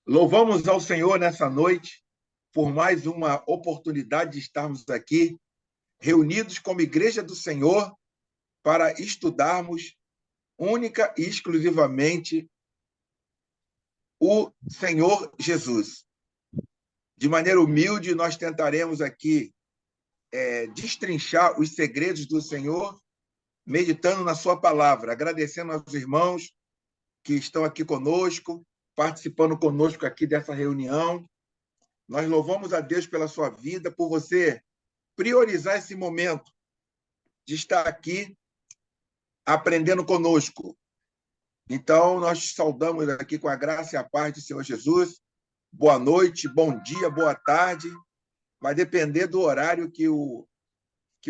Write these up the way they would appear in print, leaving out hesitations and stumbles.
Louvamos ao Senhor nessa noite por mais uma oportunidade de estarmos aqui, reunidos como Igreja do Senhor, para estudarmos única e exclusivamente o Senhor Jesus. De maneira humilde, nós tentaremos aqui destrinchar os segredos do Senhor, meditando na sua palavra, agradecendo aos irmãos que estão aqui conosco, participando conosco aqui dessa reunião. Nós louvamos a Deus pela sua vida, por você priorizar esse momento de estar aqui aprendendo conosco. Então, nós saudamos aqui com a graça e a paz do Senhor Jesus. Boa noite, bom dia, boa tarde. Vai depender do horário que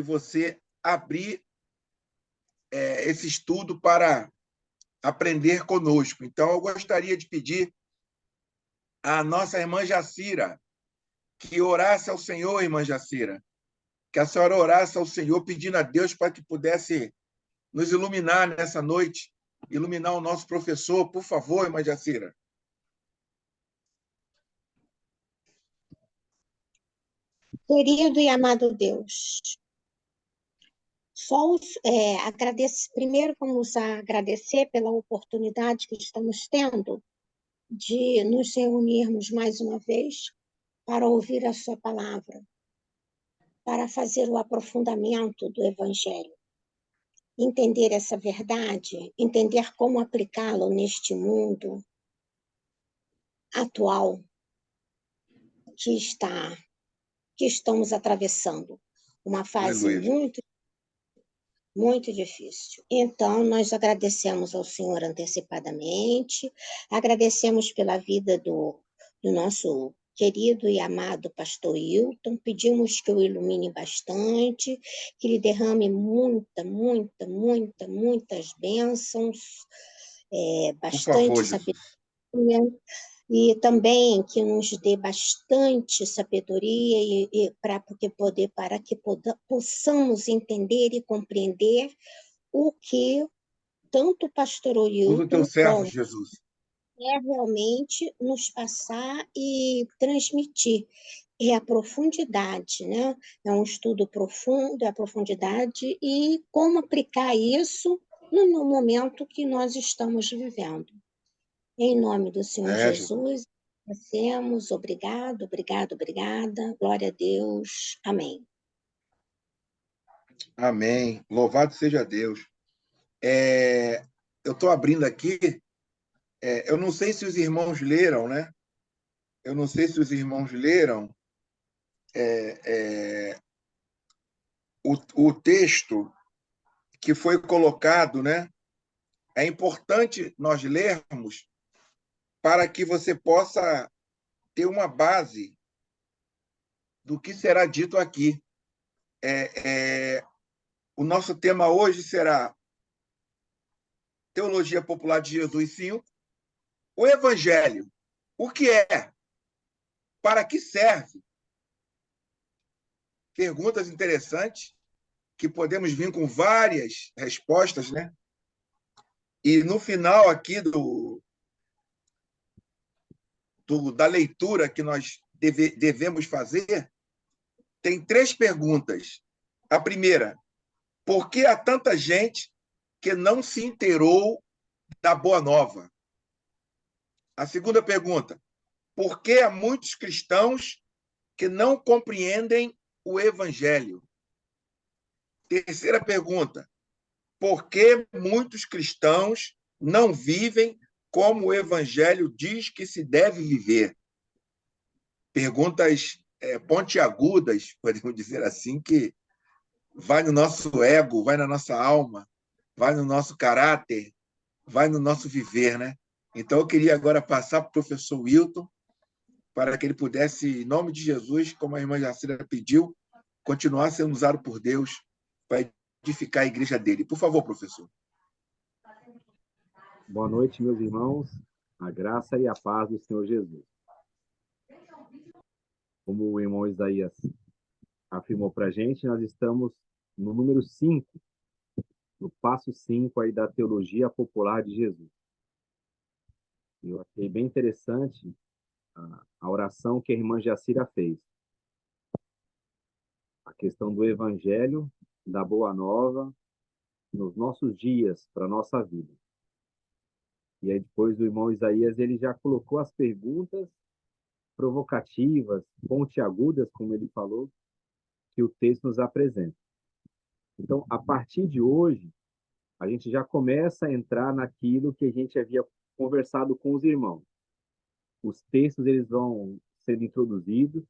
você abrir esse estudo para aprender conosco. Então, eu gostaria de pedir à nossa irmã Jacira que orasse ao Senhor, irmã Jacira, que a senhora orasse ao Senhor pedindo a Deus para que pudesse nos iluminar nessa noite, iluminar o nosso professor, por favor, irmã Jacira. Querido e amado Deus, primeiro vamos agradecer pela oportunidade que estamos tendo de nos reunirmos mais uma vez para ouvir a sua palavra, para fazer o aprofundamento do Evangelho, entender essa verdade, entender como aplicá-lo neste mundo atual que estamos atravessando, uma fase Aleluia. muito difícil. Então, nós agradecemos ao Senhor antecipadamente, agradecemos pela vida do nosso querido e amado pastor Hilton, pedimos que o ilumine bastante, que lhe derrame muitas bênçãos, Por favor, bastante Jesus. sabedoria, e também que nos dê bastante sabedoria para que possamos entender e compreender o que tanto o pastor Usa o teu Hilton servo, como Jesus. realmente nos passar e transmitir. É a profundidade, né? É um estudo profundo, é a profundidade e como aplicar isso no momento que nós estamos vivendo. Em nome do Senhor Jesus, agradecemos, obrigada. Glória a Deus. Amém. Amém. Louvado seja Deus. Eu estou abrindo aqui. Eu não sei se os irmãos leram, né? Eu não sei se os irmãos leram o texto que foi colocado, né? É importante nós lermos para que você possa ter uma base do que será dito aqui. O nosso tema hoje será Teologia Popular de Jesus 5, o Evangelho. O que é? Para que serve? Perguntas interessantes, que podemos vir com várias respostas, né? E no final aqui da leitura que nós devemos fazer, tem 3 perguntas. A primeira, por que há tanta gente que não se inteirou da Boa Nova? A segunda pergunta, por que há muitos cristãos que não compreendem o Evangelho? Terceira pergunta, por que muitos cristãos não vivem como o Evangelho diz que se deve viver? Perguntas pontiagudas, podemos dizer assim, que vai no nosso ego, vai na nossa alma, vai no nosso caráter, vai no nosso viver, né? Então, eu queria agora passar para o professor Wilton, para que ele pudesse, em nome de Jesus, como a irmã Jacira pediu, continuar sendo usado por Deus para edificar a igreja dele. Por favor, professor. Boa noite, meus irmãos. A graça e a paz do Senhor Jesus. Como o irmão Isaías afirmou para a gente, nós estamos no número 5, no passo 5 aí da Teologia Popular de Jesus. Eu achei bem interessante a oração que a irmã Jacira fez. A questão do evangelho, da boa nova, nos nossos dias, para a nossa vida. E aí depois o irmão Isaías, ele já colocou as perguntas provocativas, pontiagudas, como ele falou, que o texto nos apresenta. Então, a partir de hoje, a gente já começa a entrar naquilo que a gente havia conversado com os irmãos. Os textos, eles vão sendo introduzidos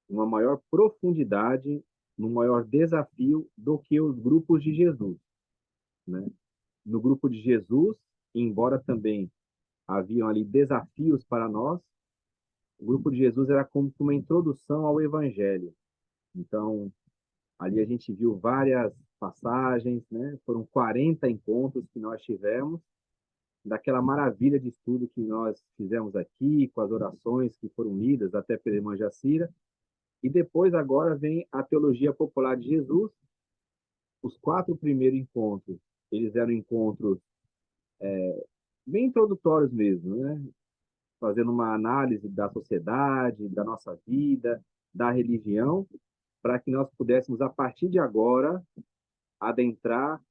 numa maior profundidade, num maior desafio do que os grupos de Jesus, né? No grupo de Jesus, embora também haviam ali desafios para nós, o grupo de Jesus era como uma introdução ao Evangelho. Então, ali a gente viu várias passagens, né? Foram 40 encontros que nós tivemos, daquela maravilha de estudo que nós fizemos aqui, com as orações que foram lidas até pela irmã Jacira. E depois, agora, vem a teologia popular de Jesus. Os 4 primeiros encontros, eles eram encontros bem introdutórios mesmo, né? Fazendo uma análise da sociedade, da nossa vida, da religião, para que nós pudéssemos, a partir de agora, adentrar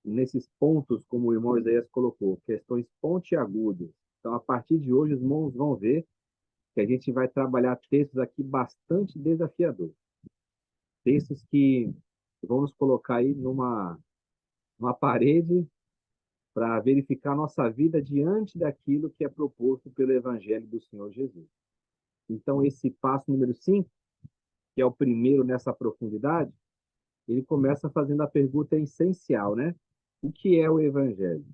nesses pontos, como o irmão Isaías colocou, questões pontiagudas. Então, a partir de hoje, os irmãos vão ver que a gente vai trabalhar textos aqui bastante desafiadores. Textos que vão nos colocar aí numa parede para verificar nossa vida diante daquilo que é proposto pelo Evangelho do Senhor Jesus. Então, esse passo número 5, que é o primeiro nessa profundidade, ele começa fazendo a pergunta essencial, né? O que é o Evangelho?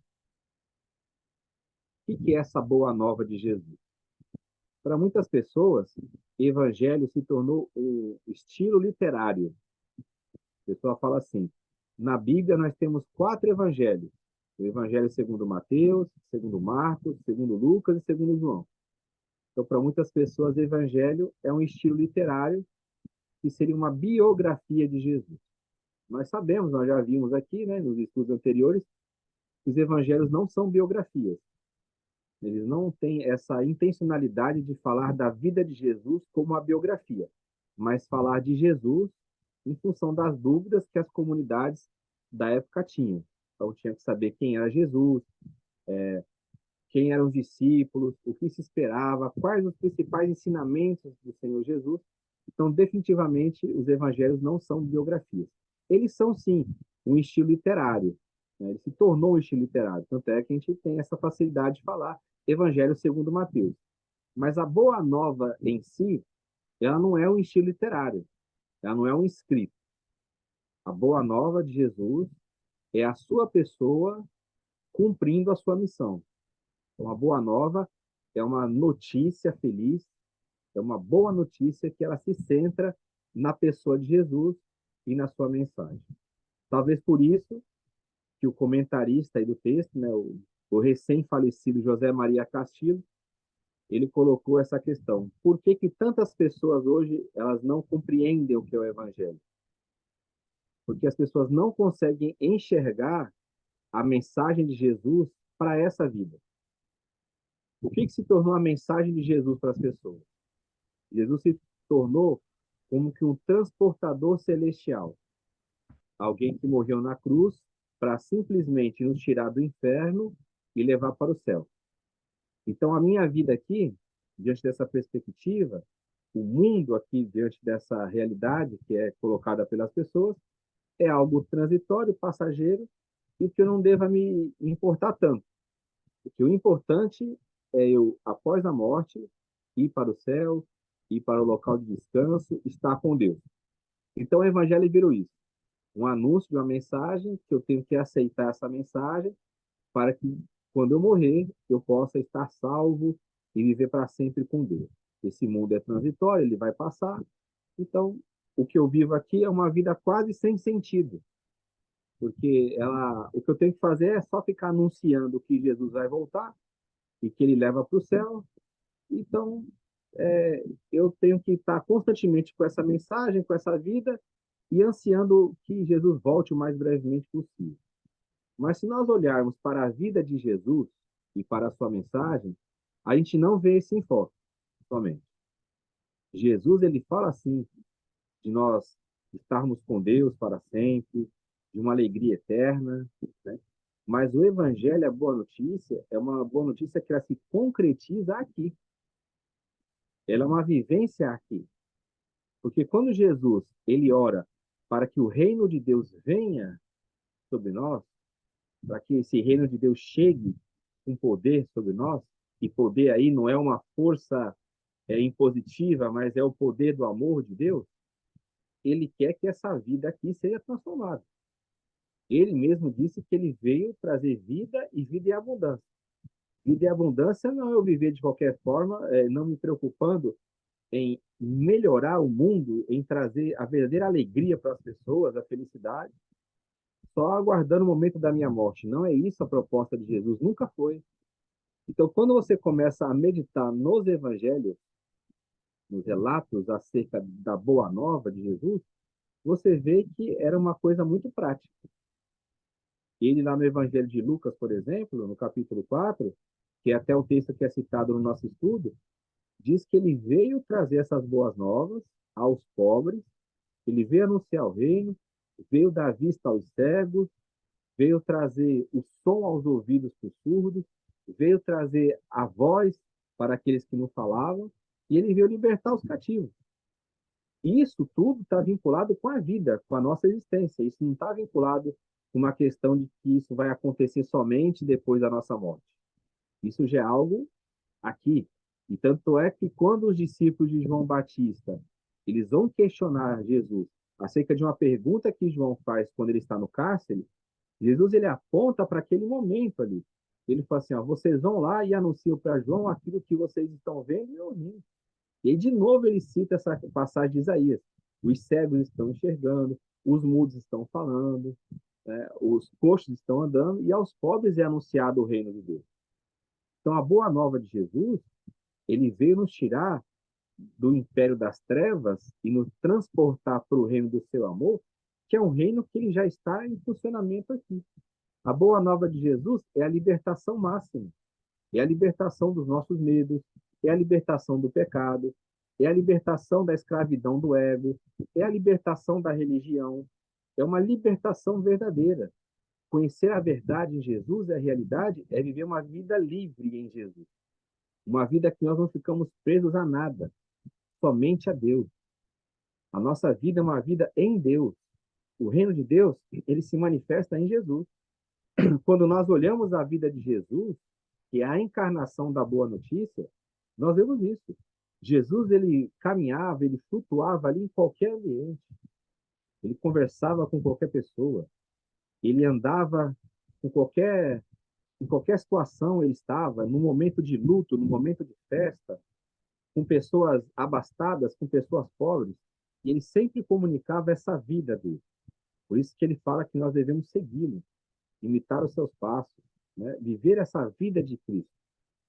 O que é essa boa nova de Jesus? Para muitas pessoas, Evangelho se tornou um estilo literário. A pessoa fala assim, na Bíblia nós temos 4 evangelhos. O Evangelho segundo Mateus, segundo Marcos, segundo Lucas e segundo João. Então, para muitas pessoas, o Evangelho é um estilo literário que seria uma biografia de Jesus. Nós sabemos, nós já vimos aqui, né, nos estudos anteriores, que os evangelhos não são biografias. Eles não têm essa intencionalidade de falar da vida de Jesus como uma biografia, mas falar de Jesus em função das dúvidas que as comunidades da época tinham. Então, tinha que saber quem era Jesus, quem eram os discípulos, o que se esperava, quais os principais ensinamentos do Senhor Jesus. Então, definitivamente, os evangelhos não são biografias. Eles são, sim, um estilo literário, né? Ele se tornou um estilo literário. Tanto é que a gente tem essa facilidade de falar Evangelho segundo Mateus. Mas a Boa Nova em si, ela não é um estilo literário. Ela não é um escrito. A Boa Nova de Jesus é a sua pessoa cumprindo a sua missão. Então, a Boa Nova é uma notícia feliz, é uma boa notícia que ela se centra na pessoa de Jesus e na sua mensagem. Talvez por isso que o comentarista aí do texto, né, o recém-falecido José Maria Castilho, ele colocou essa questão. Por que que tantas pessoas hoje elas não compreendem o que é o Evangelho? Porque as pessoas não conseguem enxergar a mensagem de Jesus para essa vida. O que que se tornou a mensagem de Jesus para as pessoas? Jesus se tornou como que um transportador celestial. Alguém que morreu na cruz para simplesmente nos tirar do inferno e levar para o céu. Então, a minha vida aqui, diante dessa perspectiva, o mundo aqui, diante dessa realidade que é colocada pelas pessoas, é algo transitório, passageiro, e que eu não deva me importar tanto. Porque o importante é eu, após a morte, ir para o céu, ir para o local de descanso, estar com Deus. Então, o Evangelho virou isso. Um anúncio de uma mensagem, que eu tenho que aceitar essa mensagem, para que, quando eu morrer, eu possa estar salvo e viver para sempre com Deus. Esse mundo é transitório, ele vai passar. Então, o que eu vivo aqui é uma vida quase sem sentido. Porque o que eu tenho que fazer é só ficar anunciando que Jesus vai voltar e que ele leva para o céu. Então, eu tenho que estar constantemente com essa mensagem, com essa vida, e ansiando que Jesus volte o mais brevemente possível. Mas se nós olharmos para a vida de Jesus e para a sua mensagem, a gente não vê esse enfoque. somente. Jesus, ele fala assim, de nós estarmos com Deus para sempre, de uma alegria eterna, né? Mas o Evangelho, a boa notícia, é uma boa notícia que ela se concretiza aqui. Ela é uma vivência aqui. Porque quando Jesus, ele ora para que o reino de Deus venha sobre nós, para que esse reino de Deus chegue com poder sobre nós, e poder aí não é uma força impositiva, mas é o poder do amor de Deus, ele quer que essa vida aqui seja transformada. Ele mesmo disse que ele veio trazer vida e vida em abundância. Vida em abundância não é eu viver de qualquer forma, não me preocupando em melhorar o mundo, em trazer a verdadeira alegria para as pessoas, a felicidade, só aguardando o momento da minha morte. Não é isso a proposta de Jesus, nunca foi. Então, quando você começa a meditar nos evangelhos, nos relatos acerca da boa nova de Jesus, você vê que era uma coisa muito prática. Ele lá no Evangelho de Lucas, por exemplo, no capítulo 4, que é até o texto que é citado no nosso estudo, diz que ele veio trazer essas boas novas aos pobres, ele veio anunciar o reino, veio dar vista aos cegos, veio trazer o som aos ouvidos dos surdos, veio trazer a voz para aqueles que não falavam, e ele veio libertar os cativos. Isso tudo está vinculado com a vida, com a nossa existência. Isso não está vinculado com uma questão de que isso vai acontecer somente depois da nossa morte. Isso já é algo aqui. E tanto é que quando os discípulos de João Batista, eles vão questionar Jesus acerca de uma pergunta que João faz quando ele está no cárcere, Jesus ele aponta para aquele momento ali. Ele fala assim, ó, vocês vão lá e anunciam para João aquilo que vocês estão vendo e ouvindo. E aí, de novo, ele cita essa passagem de Isaías. Os cegos estão enxergando, os mudos estão falando, né? Os coxos estão andando, e aos pobres é anunciado o reino de Deus. Então, a boa nova de Jesus, ele veio nos tirar do império das trevas e nos transportar para o reino do seu amor, que é um reino que ele já está em funcionamento aqui. A boa nova de Jesus é a libertação máxima. É a libertação dos nossos medos, é a libertação do pecado, é a libertação da escravidão do ego, é a libertação da religião. É uma libertação verdadeira. Conhecer a verdade em Jesus, a realidade, é viver uma vida livre em Jesus. Uma vida que nós não ficamos presos a nada, somente a Deus. A nossa vida é uma vida em Deus. O reino de Deus, ele se manifesta em Jesus. Quando nós olhamos a vida de Jesus, que é a encarnação da boa notícia, nós vemos isso. Jesus, ele caminhava, ele flutuava ali em qualquer ambiente. Ele conversava com qualquer pessoa. Ele andava em qualquer situação ele estava, no momento de luto, no momento de festa, com pessoas abastadas, com pessoas pobres, e ele sempre comunicava essa vida dele. Por isso que ele fala que nós devemos segui-lo, imitar os seus passos, né? Viver essa vida de Cristo.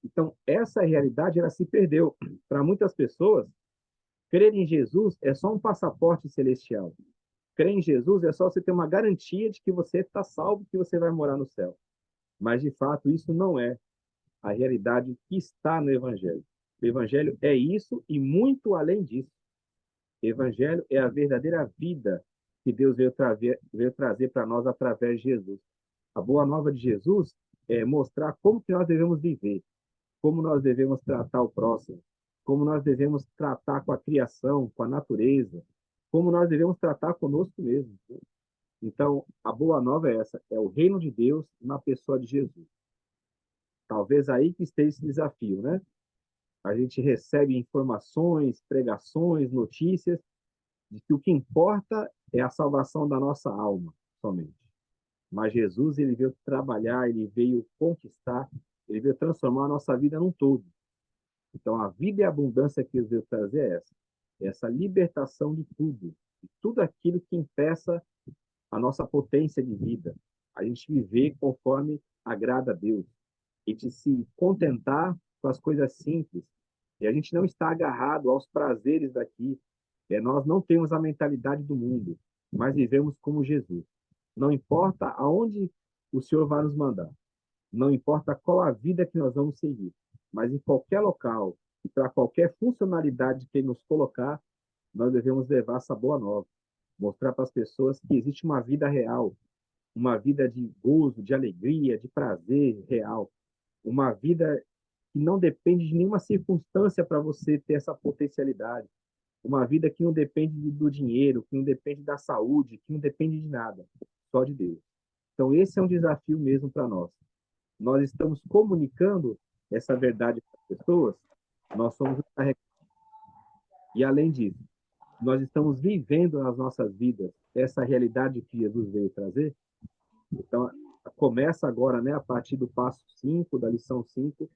Então, essa realidade, ela se perdeu. Para muitas pessoas, crer em Jesus é só um passaporte celestial. Crer em Jesus é só você ter uma garantia de que você está salvo, que você vai morar no céu. Mas, de fato, isso não é a realidade que está no Evangelho. O Evangelho é isso e muito além disso. O Evangelho é a verdadeira vida que Deus veio trazer para nós através de Jesus. A boa nova de Jesus é mostrar como que nós devemos viver, como nós devemos tratar o próximo, como nós devemos tratar com a criação, com a natureza, como nós devemos tratar conosco mesmo. Então, a boa nova é essa, é o reino de Deus na pessoa de Jesus. Talvez aí que esteja esse desafio, né? A gente recebe informações, pregações, notícias, de que o que importa é a salvação da nossa alma, somente. Mas Jesus, ele veio trabalhar, ele veio conquistar, ele veio transformar a nossa vida num todo. Então, a vida e a abundância que ele veio trazer é essa libertação de tudo aquilo que impeça a nossa potência de vida, a gente viver conforme agrada a Deus, a gente se contentar com as coisas simples, e a gente não está agarrado aos prazeres daqui. Nós não temos a mentalidade do mundo, mas vivemos como Jesus. Não importa aonde o Senhor vai nos mandar, não importa qual a vida que nós vamos seguir, mas em qualquer local, E para qualquer funcionalidade que ele nos colocar, nós devemos levar essa boa nova. Mostrar para as pessoas que existe uma vida real, uma vida de gozo, de alegria, de prazer real. Uma vida que não depende de nenhuma circunstância para você ter essa potencialidade. Uma vida que não depende do dinheiro, que não depende da saúde, que não depende de nada, só de Deus. Então, esse é um desafio mesmo para nós. Nós estamos comunicando essa verdade para as pessoas, nós somos os carregadores. E, além disso, nós estamos vivendo nas nossas vidas essa realidade que Jesus veio trazer. Então, começa agora, né, a partir do passo 5, da lição 5,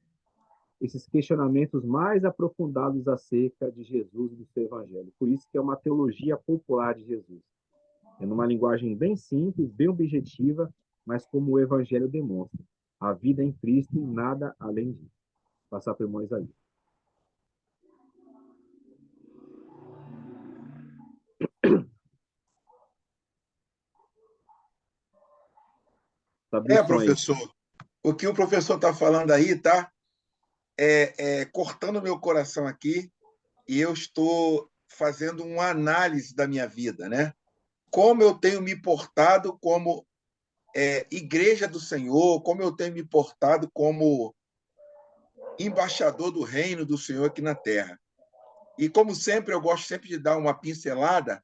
esses questionamentos mais aprofundados acerca de Jesus e do seu evangelho. Por isso que é uma teologia popular de Jesus. É numa linguagem bem simples, bem objetiva, mas como o evangelho demonstra. A vida em Cristo e nada além disso. Vou passar para o irmão Isaías. Professor, o que o professor está falando aí, tá? Cortando meu coração aqui, e eu estou fazendo uma análise da minha vida, né? Como eu tenho me portado como igreja do Senhor, como eu tenho me portado como embaixador do reino do Senhor aqui na Terra. E, como sempre, eu gosto sempre de dar uma pincelada,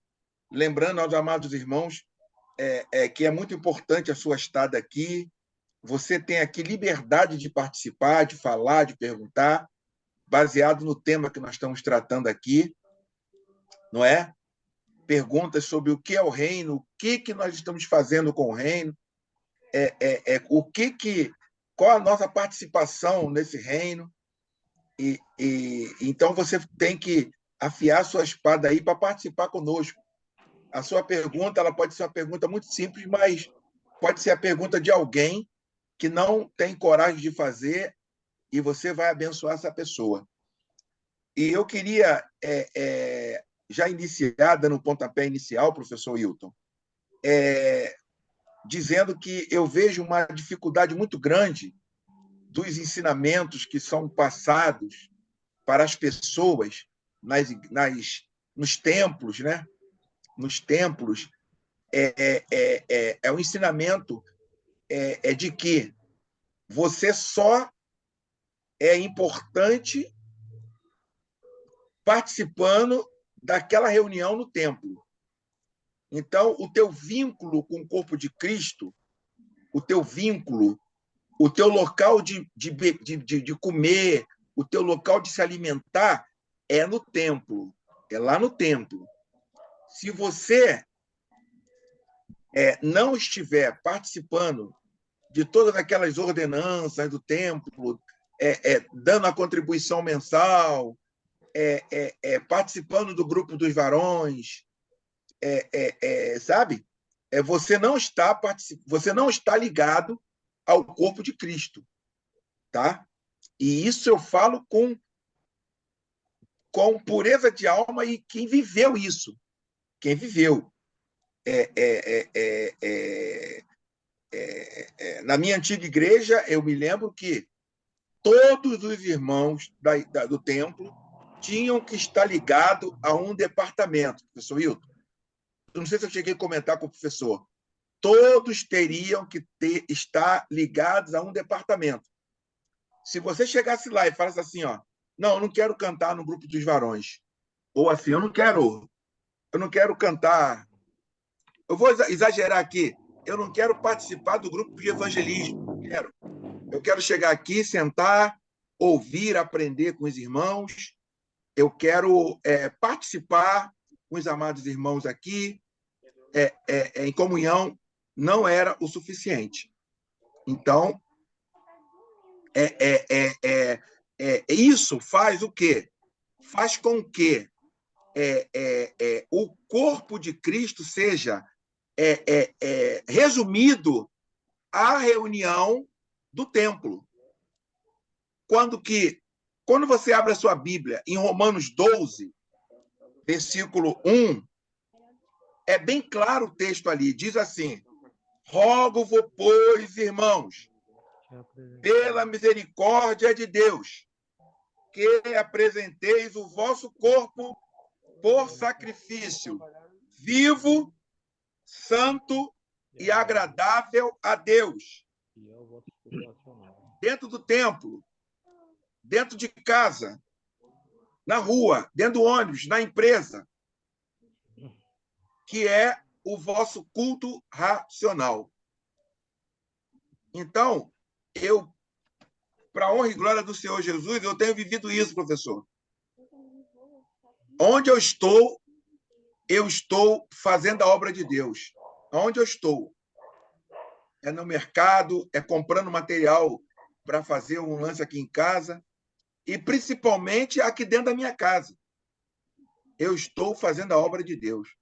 lembrando aos amados irmãos que é muito importante a sua estada aqui. Você tem aqui liberdade de participar, de falar, de perguntar, baseado no tema que nós estamos tratando aqui, não é? Perguntas sobre o que é o reino, o que nós estamos fazendo com o reino, qual a nossa participação nesse reino. Então, você tem que afiar a sua espada aí para participar conosco. A sua pergunta ela pode ser uma pergunta muito simples, mas pode ser a pergunta de alguém que não tem coragem de fazer, e você vai abençoar essa pessoa. E eu queria já iniciar, dando um pontapé inicial, professor Hilton, dizendo que eu vejo uma dificuldade muito grande dos ensinamentos que são passados para as pessoas nos templos, né? Nos templos, um ensinamento de que você só é importante participando daquela reunião no templo. Então, o teu vínculo com o corpo de Cristo, o teu vínculo, o teu local de comer, o teu local de se alimentar é no templo, é lá no templo. Se você não estiver participando de todas aquelas ordenanças do templo, dando a contribuição mensal, participando do grupo dos varões, sabe? Você não está ligado ao corpo de Cristo, tá? E isso eu falo com pureza de alma, e quem viveu isso, quem viveu. Na minha antiga igreja, eu me lembro que todos os irmãos do templo tinham que estar ligados a um departamento, professor Hilton. Eu não sei se eu cheguei a comentar com o professor. Todos teriam que estar ligados a um departamento. Se você chegasse lá e falasse assim, ó, não, eu não quero cantar no grupo dos varões, ou assim, eu não quero cantar, eu vou exagerar aqui, eu não quero participar do grupo de evangelismo, eu quero chegar aqui, sentar, ouvir, aprender com os irmãos, eu quero participar com os amados irmãos aqui, em comunhão, não era o suficiente. Então, isso faz o quê? Faz com que o corpo de Cristo seja resumido à reunião do templo. Quando você abre a sua Bíblia em Romanos 12, versículo 1, é bem claro o texto ali, diz assim: rogo-vos, pois, irmãos, pela misericórdia de Deus, que apresenteis o vosso corpo por sacrifício vivo, santo e agradável a Deus. Dentro do templo, dentro de casa, na rua, dentro do ônibus, na empresa, que é o vosso culto racional. Então, para a honra e glória do Senhor Jesus, eu tenho vivido isso, professor. Onde eu estou fazendo a obra de Deus. Onde eu estou? É no mercado, é comprando material para fazer um lance aqui em casa, e principalmente aqui dentro da minha casa. Eu estou fazendo a obra de Deus.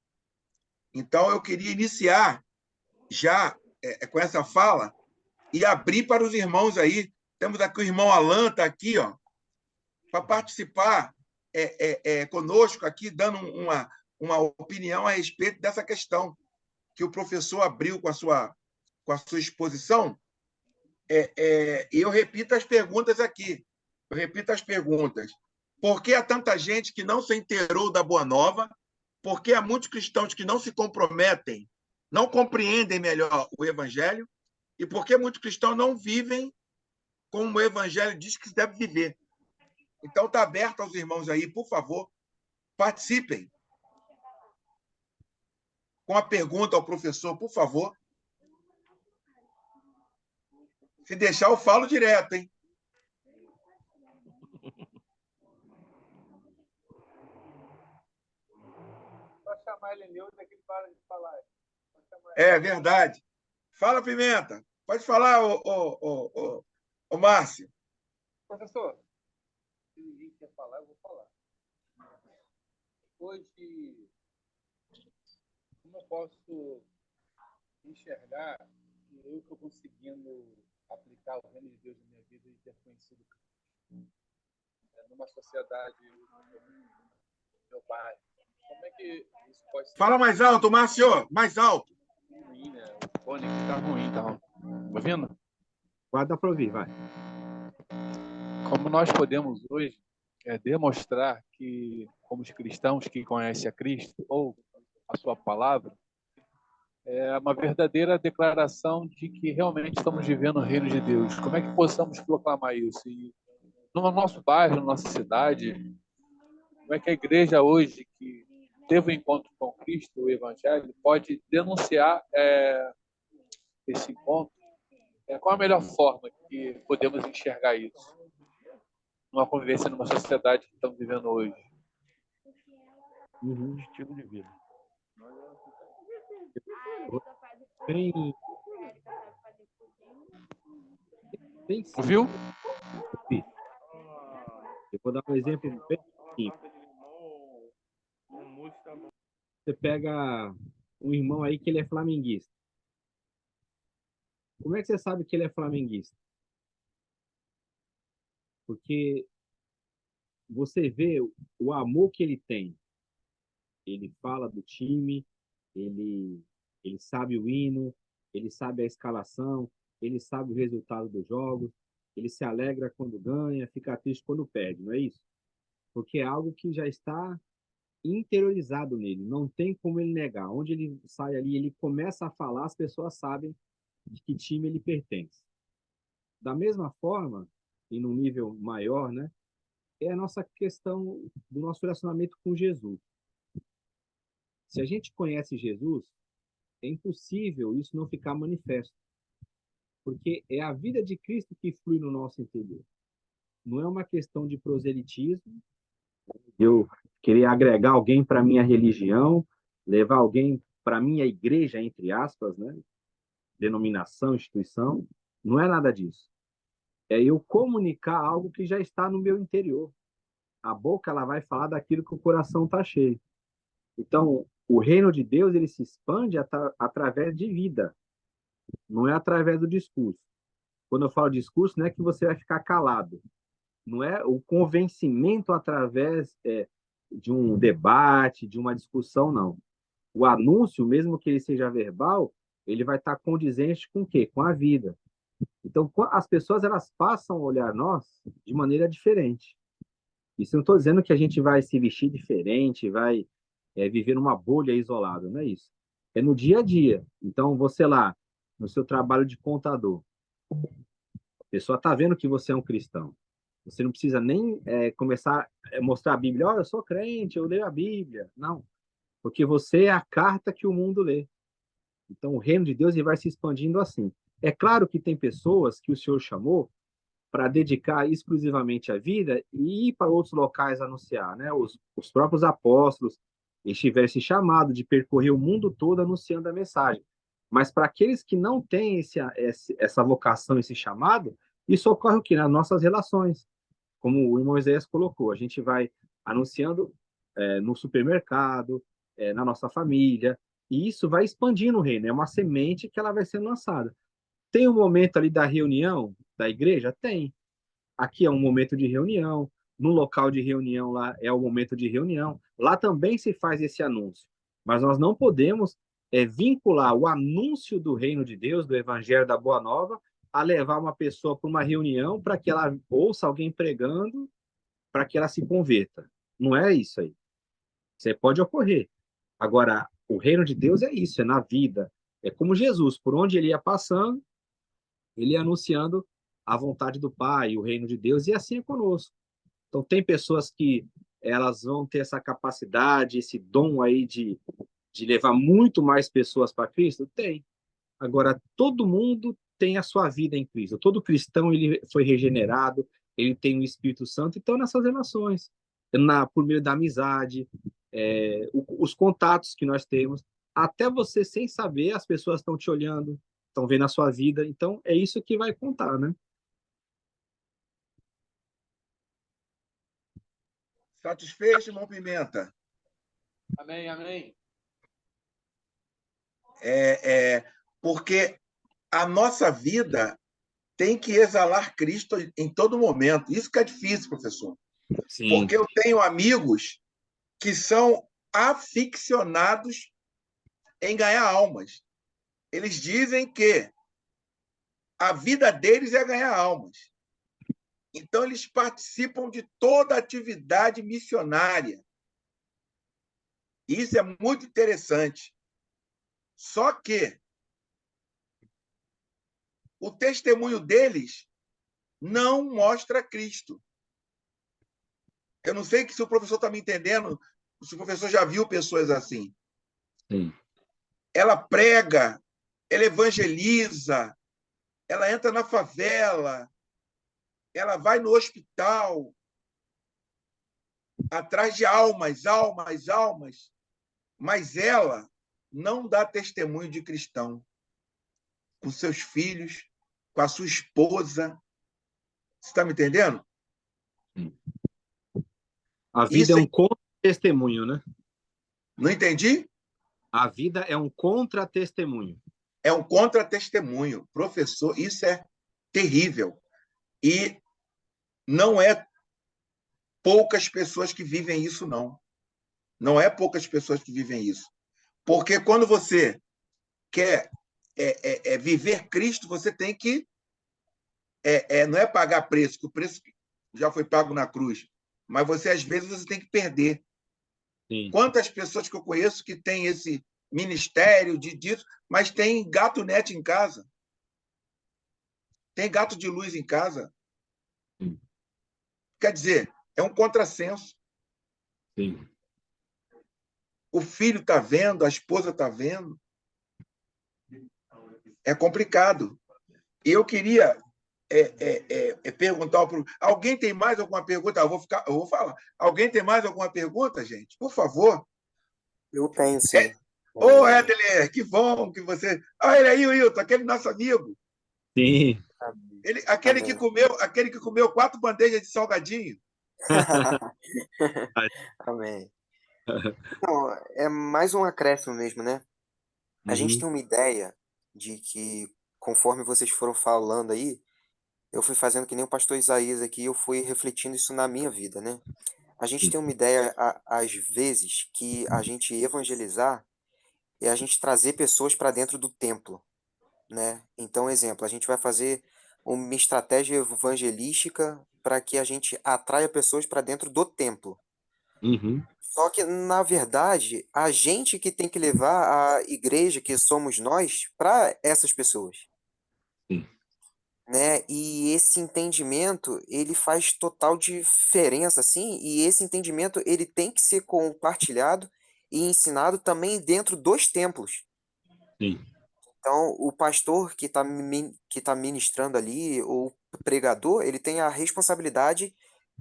Então, eu queria iniciar já com essa fala e abrir para os irmãos aí. Temos aqui o irmão Alan, está aqui, ó, para participar conosco aqui, dando uma opinião a respeito dessa questão que o professor abriu com a sua exposição. E eu repito as perguntas aqui. Eu repito as perguntas. Por que há tanta gente que não se inteirou da Boa Nova? Por que há muitos cristãos que não se comprometem, não compreendem melhor o Evangelho? E por que muitos cristãos não vivem como o Evangelho diz que se deve viver? Então, está aberto aos irmãos aí, por favor, participem. Com a pergunta ao professor, por favor. Se deixar, eu falo direto, hein? Só chamar ele neutro é que ele para de falar. É verdade. Fala, Pimenta. Pode falar, ô Márcio. Professor, se ninguém quer falar, eu vou falar. Hoje, como eu posso enxergar que eu estou conseguindo aplicar o reino de Deus na minha vida e ter conhecido Cristo numa sociedade do meu bairro? Como é que isso pode ser? Fala mais alto, Márcio. Mais alto. Ruim, né? O fone tá ruim, tá ouvindo? Vai dar para ouvir, vai. Como nós podemos hoje demonstrar que, como os cristãos que conhecem a Cristo ou a sua palavra, é uma verdadeira declaração de que realmente estamos vivendo o reino de Deus. Como é que possamos proclamar isso? E no nosso bairro, na nossa cidade, como é que a igreja hoje, que teve um encontro com Cristo, o Evangelho, pode denunciar esse encontro? Qual a melhor forma que podemos enxergar isso? Numa convivência, numa sociedade que estamos vivendo hoje. Estilo de vida. Bem, Ouviu? eu vou dar um exemplo bem simples. Você pega um irmão aí que ele é flamenguista. Como é que você sabe que ele é flamenguista? Porque você vê o amor que ele tem. Ele fala do time, ele sabe o hino, ele sabe a escalação, ele sabe o resultado dos jogos, ele se alegra quando ganha, fica triste quando perde, não é isso? Porque é algo que já está interiorizado nele, não tem como ele negar. Onde ele sai ali, ele começa a falar, as pessoas sabem de que time ele pertence. Da mesma forma, e num nível maior, né, é a nossa questão do nosso relacionamento com Jesus. Se a gente conhece Jesus, é impossível isso não ficar manifesto, porque é a vida de Cristo que flui no nosso interior. Não é uma questão de proselitismo, eu querer agregar alguém para a minha religião, levar alguém para a minha igreja, entre aspas, né? Denominação, instituição, não é nada disso. É eu comunicar algo que já está no meu interior. A boca ela vai falar daquilo que o coração está cheio. Então, o reino de Deus ele se expande através de vida, não é através do discurso. Quando eu falo discurso, não é que você vai ficar calado. Não é o convencimento através de um debate, de uma discussão, não. O anúncio, mesmo que ele seja verbal, ele vai estar condizente com o quê? Com a vida. Então, as pessoas elas passam a olhar nós de maneira diferente. Isso não estou dizendo que a gente vai se vestir diferente, vai viver numa bolha isolada, não é isso. É no dia a dia. Então, você lá, no seu trabalho de contador, a pessoa está vendo que você é um cristão. Você não precisa nem começar a mostrar a Bíblia. Olha, eu sou crente, eu leio a Bíblia. Não, porque você é a carta que o mundo lê. Então, o reino de Deus ele vai se expandindo assim. É claro que tem pessoas que o Senhor chamou para dedicar exclusivamente a vida e ir para outros locais anunciar, né? Os próprios apóstolos eles tiveram esse chamado de percorrer o mundo todo anunciando a mensagem. Mas para aqueles que não têm essa vocação, esse chamado, isso ocorre o quê? Nas nossas relações. Como o irmão Moisés colocou, a gente vai anunciando no supermercado, na nossa família, e isso vai expandindo o reino. É uma semente que ela vai sendo lançada. Tem um momento ali da reunião da igreja? Tem. Aqui é um momento de reunião, no local de reunião lá é o momento de reunião. Lá também se faz esse anúncio. Mas nós não podemos vincular o anúncio do reino de Deus, do evangelho da Boa Nova, a levar uma pessoa para uma reunião para que ela ouça alguém pregando, para que ela se converta. Não é isso aí. Isso pode ocorrer. Agora, o reino de Deus é isso, é na vida. É como Jesus, por onde ele ia passando, ele ia anunciando a vontade do Pai, o reino de Deus, e assim é conosco. Então, tem pessoas que elas vão ter essa capacidade, esse dom aí de levar muito mais pessoas para Cristo? Tem. Agora, todo mundo tem a sua vida em Cristo. Todo cristão ele foi regenerado, ele tem o Espírito Santo, então nessas relações, por meio da amizade, os contatos que nós temos, até você sem saber, as pessoas estão te olhando, estão vendo a sua vida, então é isso que vai contar, né? Satisfeito, irmão Pimenta? Amém, amém. Porque a nossa vida tem que exalar Cristo em todo momento. Isso que é difícil, professor. Sim. Porque eu tenho amigos que são aficionados em ganhar almas. Eles dizem que a vida deles é ganhar almas. Então, eles participam de toda a atividade missionária. Isso é muito interessante. Só que o testemunho deles não mostra Cristo. Eu não sei se o professor está me entendendo, se o professor já viu pessoas assim. Sim. Ela prega, ela evangeliza, ela entra na favela, ela vai no hospital, atrás de almas, almas, almas, mas ela não dá testemunho de cristão com seus filhos, com a sua esposa. Você está me entendendo? A vida Isso é um contra-testemunho, né? não entendi? A vida é um contra-testemunho. É um contra-testemunho. Professor, isso é terrível. E não é poucas pessoas que vivem isso, não. Não é poucas pessoas que vivem isso. Porque quando você quer viver Cristo, você tem que... não é pagar preço, que o preço já foi pago na cruz. Mas você, às vezes, você tem que perder. Sim. Quantas pessoas que eu conheço que têm esse ministério disso, mas tem gato net em casa? Tem gato de luz em casa? Sim. Quer dizer, é um contrassenso. Sim. O filho está vendo, a esposa está vendo. É complicado. E eu queria perguntar para alguém tem mais alguma pergunta? Eu vou falar. Alguém tem mais alguma pergunta, gente? Por favor. Eu tenho, sim. Ô, Edler, que bom que você... Olha ele aí, Wilton, aquele nosso amigo. Sim. Aquele que comeu 4 bandejas de salgadinho. Amém. Não, é mais um acréscimo mesmo, né? A gente tem uma ideia de que, conforme vocês foram falando aí, eu fui fazendo que nem o pastor Isaías aqui, eu fui refletindo isso na minha vida, né? A gente tem uma ideia, às vezes, que a gente evangelizar é a gente trazer pessoas para dentro do templo, né? Então, exemplo, a gente vai fazer uma estratégia evangelística para que a gente atraia pessoas para dentro do templo. Uhum. Só que, na verdade, a gente que tem que levar a igreja, que somos nós, para essas pessoas, Sim. né? E esse entendimento, ele faz total diferença, assim, e esse entendimento, ele tem que ser compartilhado e ensinado também dentro dos templos. Sim. Então, o pastor que tá ministrando ali, ou pregador, ele tem a responsabilidade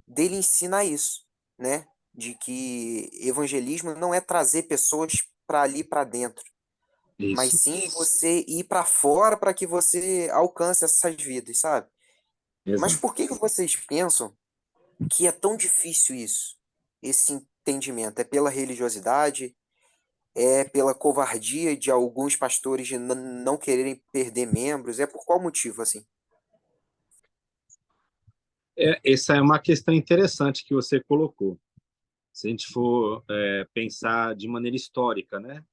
dele ensinar isso, né? De que evangelismo não é trazer pessoas para ali para dentro, mas Isso. sim você ir para fora para que você alcance essas vidas, sabe? Mas Exato. por que que vocês pensam que é tão difícil isso? Esse entendimento é pela religiosidade, é pela covardia de alguns pastores de não quererem perder membros, é por qual motivo assim? Essa é uma questão interessante que você colocou. Se a gente for pensar de maneira histórica, né?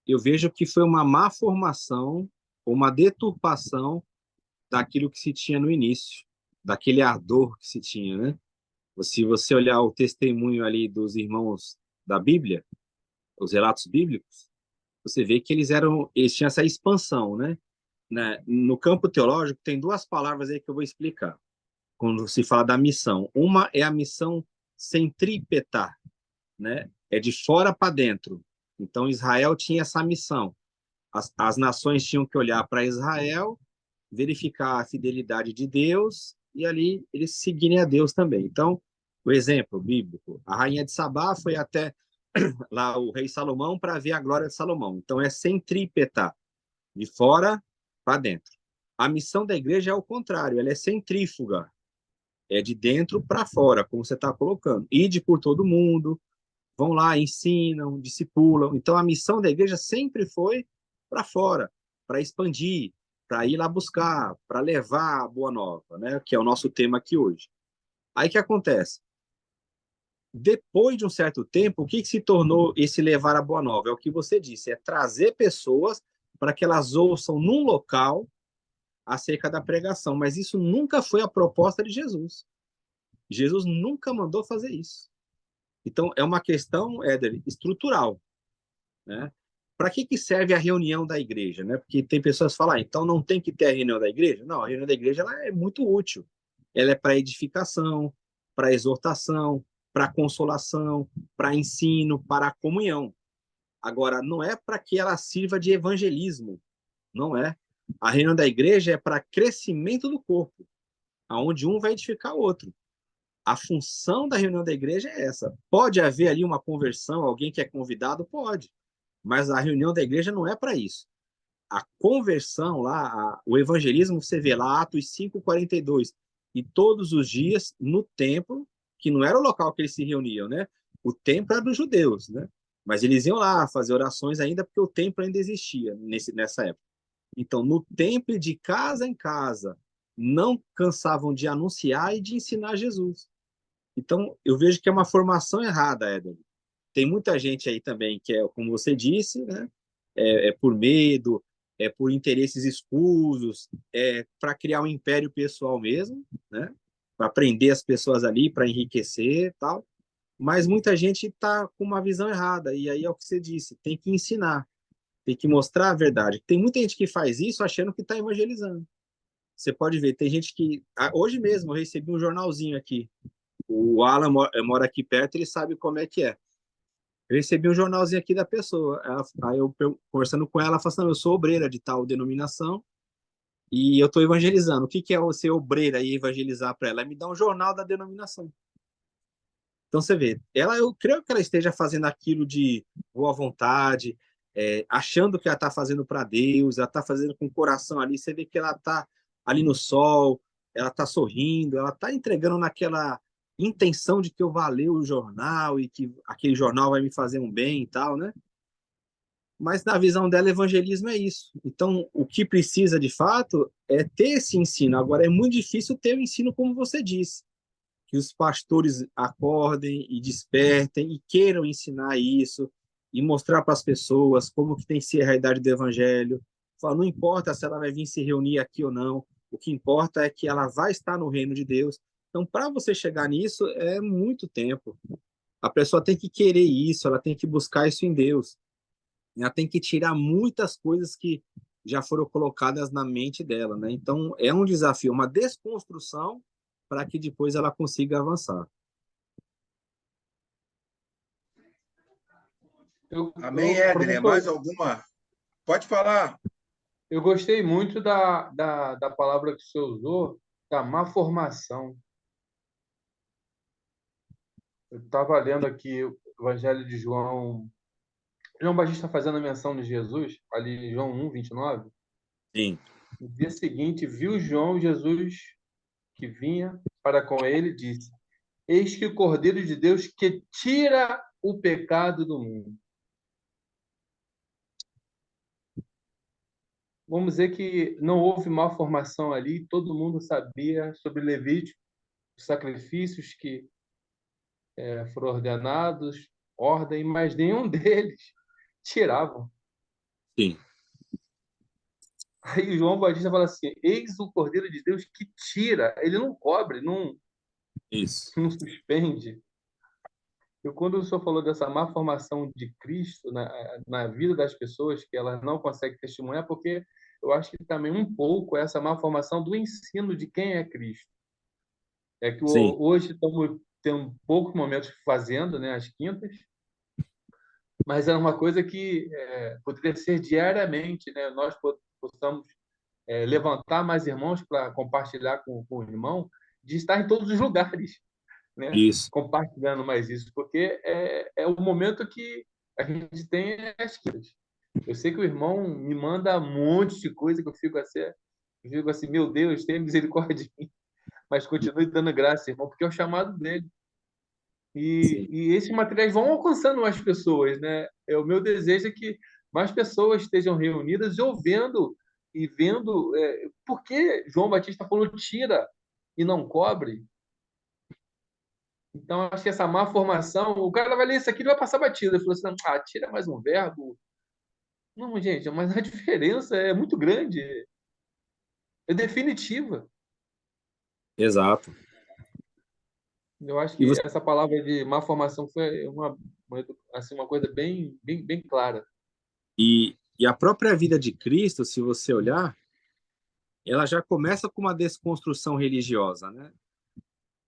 Eu vejo que foi uma má formação, uma deturpação daquilo que se tinha no início, daquele ardor que se tinha, né? Se você olhar o testemunho ali dos irmãos da Bíblia, os relatos bíblicos, você vê que eles tinham essa expansão, né? No campo teológico tem duas palavras aí que eu vou explicar quando se fala da missão. Uma é a missão centrípeta, né? É de fora para dentro. Então Israel tinha essa missão. As nações tinham que olhar para Israel, verificar a fidelidade de Deus e ali eles seguirem a Deus também. Então, o exemplo bíblico, a rainha de Sabá foi até lá o rei Salomão para ver a glória de Salomão. Então é centrípeta, de fora para dentro. A missão da igreja é o contrário, ela é centrífuga, é de dentro para fora, como você está colocando. Ide por todo mundo, vão lá, ensinam, discipulam. Então a missão da igreja sempre foi para fora, para expandir, para ir lá buscar, para levar a boa nova, né? Que é o nosso tema aqui hoje. Aí o que acontece? Depois de um certo tempo, o que se tornou esse levar a boa nova? É o que você disse, é trazer pessoas para que elas ouçam num local acerca da pregação. Mas isso nunca foi a proposta de Jesus. Jesus nunca mandou fazer isso. Então, é uma questão, Éder, estrutural, né? Para que serve a reunião da igreja, né? Porque tem pessoas que falam, então não tem que ter a reunião da igreja? Não, a reunião da igreja ela é muito útil. Ela é para edificação, para exortação, para consolação, para ensino, para a comunhão. Agora, não é para que ela sirva de evangelismo, não é. A reunião da igreja é para crescimento do corpo, aonde um vai edificar o outro. A função da reunião da igreja é essa. Pode haver ali uma conversão, alguém que é convidado? Pode. Mas a reunião da igreja não é para isso. A conversão lá, o evangelismo, você vê lá, Atos 5:42, e todos os dias no templo, que não era o local que eles se reuniam, né? O templo era dos judeus, né? Mas eles iam lá fazer orações ainda porque o templo ainda existia nessa época. Então, no templo, de casa em casa, não cansavam de anunciar e de ensinar Jesus. Então, eu vejo que é uma formação errada, Éder. Tem muita gente aí também que é, como você disse, né? É por medo, é por interesses escusos, é para criar um império pessoal mesmo, né? Para prender as pessoas ali, para enriquecer e tal. Mas muita gente está com uma visão errada, e aí é o que você disse, tem que ensinar, tem que mostrar a verdade. Tem muita gente que faz isso achando que está evangelizando. Você pode ver, tem gente que... Hoje mesmo eu recebi um jornalzinho aqui, o Alan mora aqui perto, ele sabe como é que é. Eu recebi um jornalzinho aqui da pessoa. Aí eu conversando com ela, ela falou assim, não, eu sou obreira de tal denominação e eu estou evangelizando. O que é ser obreira e evangelizar para ela? É me dar um jornal da denominação. Então você vê, eu creio que ela esteja fazendo aquilo de boa vontade, achando que ela está fazendo para Deus, ela está fazendo com o coração ali. Você vê que ela está ali no sol, ela está sorrindo, ela está entregando naquela intenção de que eu vá ler o jornal e que aquele jornal vai me fazer um bem e tal, né? Mas na visão dela, evangelismo é isso. Então, o que precisa de fato é ter esse ensino. Agora, é muito difícil ter o ensino como você disse, que os pastores acordem e despertem e queiram ensinar isso e mostrar para as pessoas como que tem que ser a realidade do evangelho. Fala, não importa se ela vai vir se reunir aqui ou não, o que importa é que ela vai estar no reino de Deus Então, para você chegar nisso, é muito tempo. A pessoa tem que querer isso, ela tem que buscar isso em Deus. Ela tem que tirar muitas coisas que já foram colocadas na mente dela, né? Então, é um desafio, uma desconstrução para que depois ela consiga avançar. Amém, Éder. Mais Professor, alguma? Pode falar. eu gostei muito da palavra que o senhor usou, da má formação. Eu estava lendo aqui o Evangelho de João. João Batista fazendo a menção de Jesus, ali em João 1:29. Sim. No dia seguinte, viu João Jesus que vinha para com ele e disse: Eis que o Cordeiro de Deus que tira o pecado do mundo. Vamos dizer que não houve má formação ali, todo mundo sabia sobre Levítico, os sacrifícios que foram ordenados, ordem, mas nenhum deles tiravam. Sim. Aí João Batista fala assim: Eis o Cordeiro de Deus que tira, ele não cobre, Isso. não suspende. E quando o senhor falou dessa má formação de Cristo na vida das pessoas, que elas não conseguem testemunhar, porque eu acho que também um pouco essa má formação do ensino de quem é Cristo. É que Sim. hoje estamos tendo poucos momentos fazendo, né, às quintas, mas era uma coisa que poderia ser diariamente, né, nós possamos levantar mais irmãos para compartilhar com o irmão, de estar em todos os lugares, né? Isso. Compartilhando mais isso, porque é o momento que a gente tem as quintas. Eu sei que o irmão me manda um monte de coisa que eu fico assim, meu Deus, tenha misericórdia de mim, mas continue dando graça, irmão, porque é o chamado dele. Sim. E esses materiais vão alcançando mais pessoas, né? O meu desejo é que mais pessoas estejam reunidas e ouvindo e vendo por que João Batista falou tira e não cobre. Então, acho que essa má formação, o cara vai ler isso aqui e vai passar batida. Ele falou assim: tira mais um verbo. Não, gente, mas a diferença é muito grande, é definitiva. Exato. Eu acho E que você, essa palavra de má formação foi assim, uma coisa bem clara. e a própria vida de Cristo, se você olhar, ela já começa com uma desconstrução religiosa, né?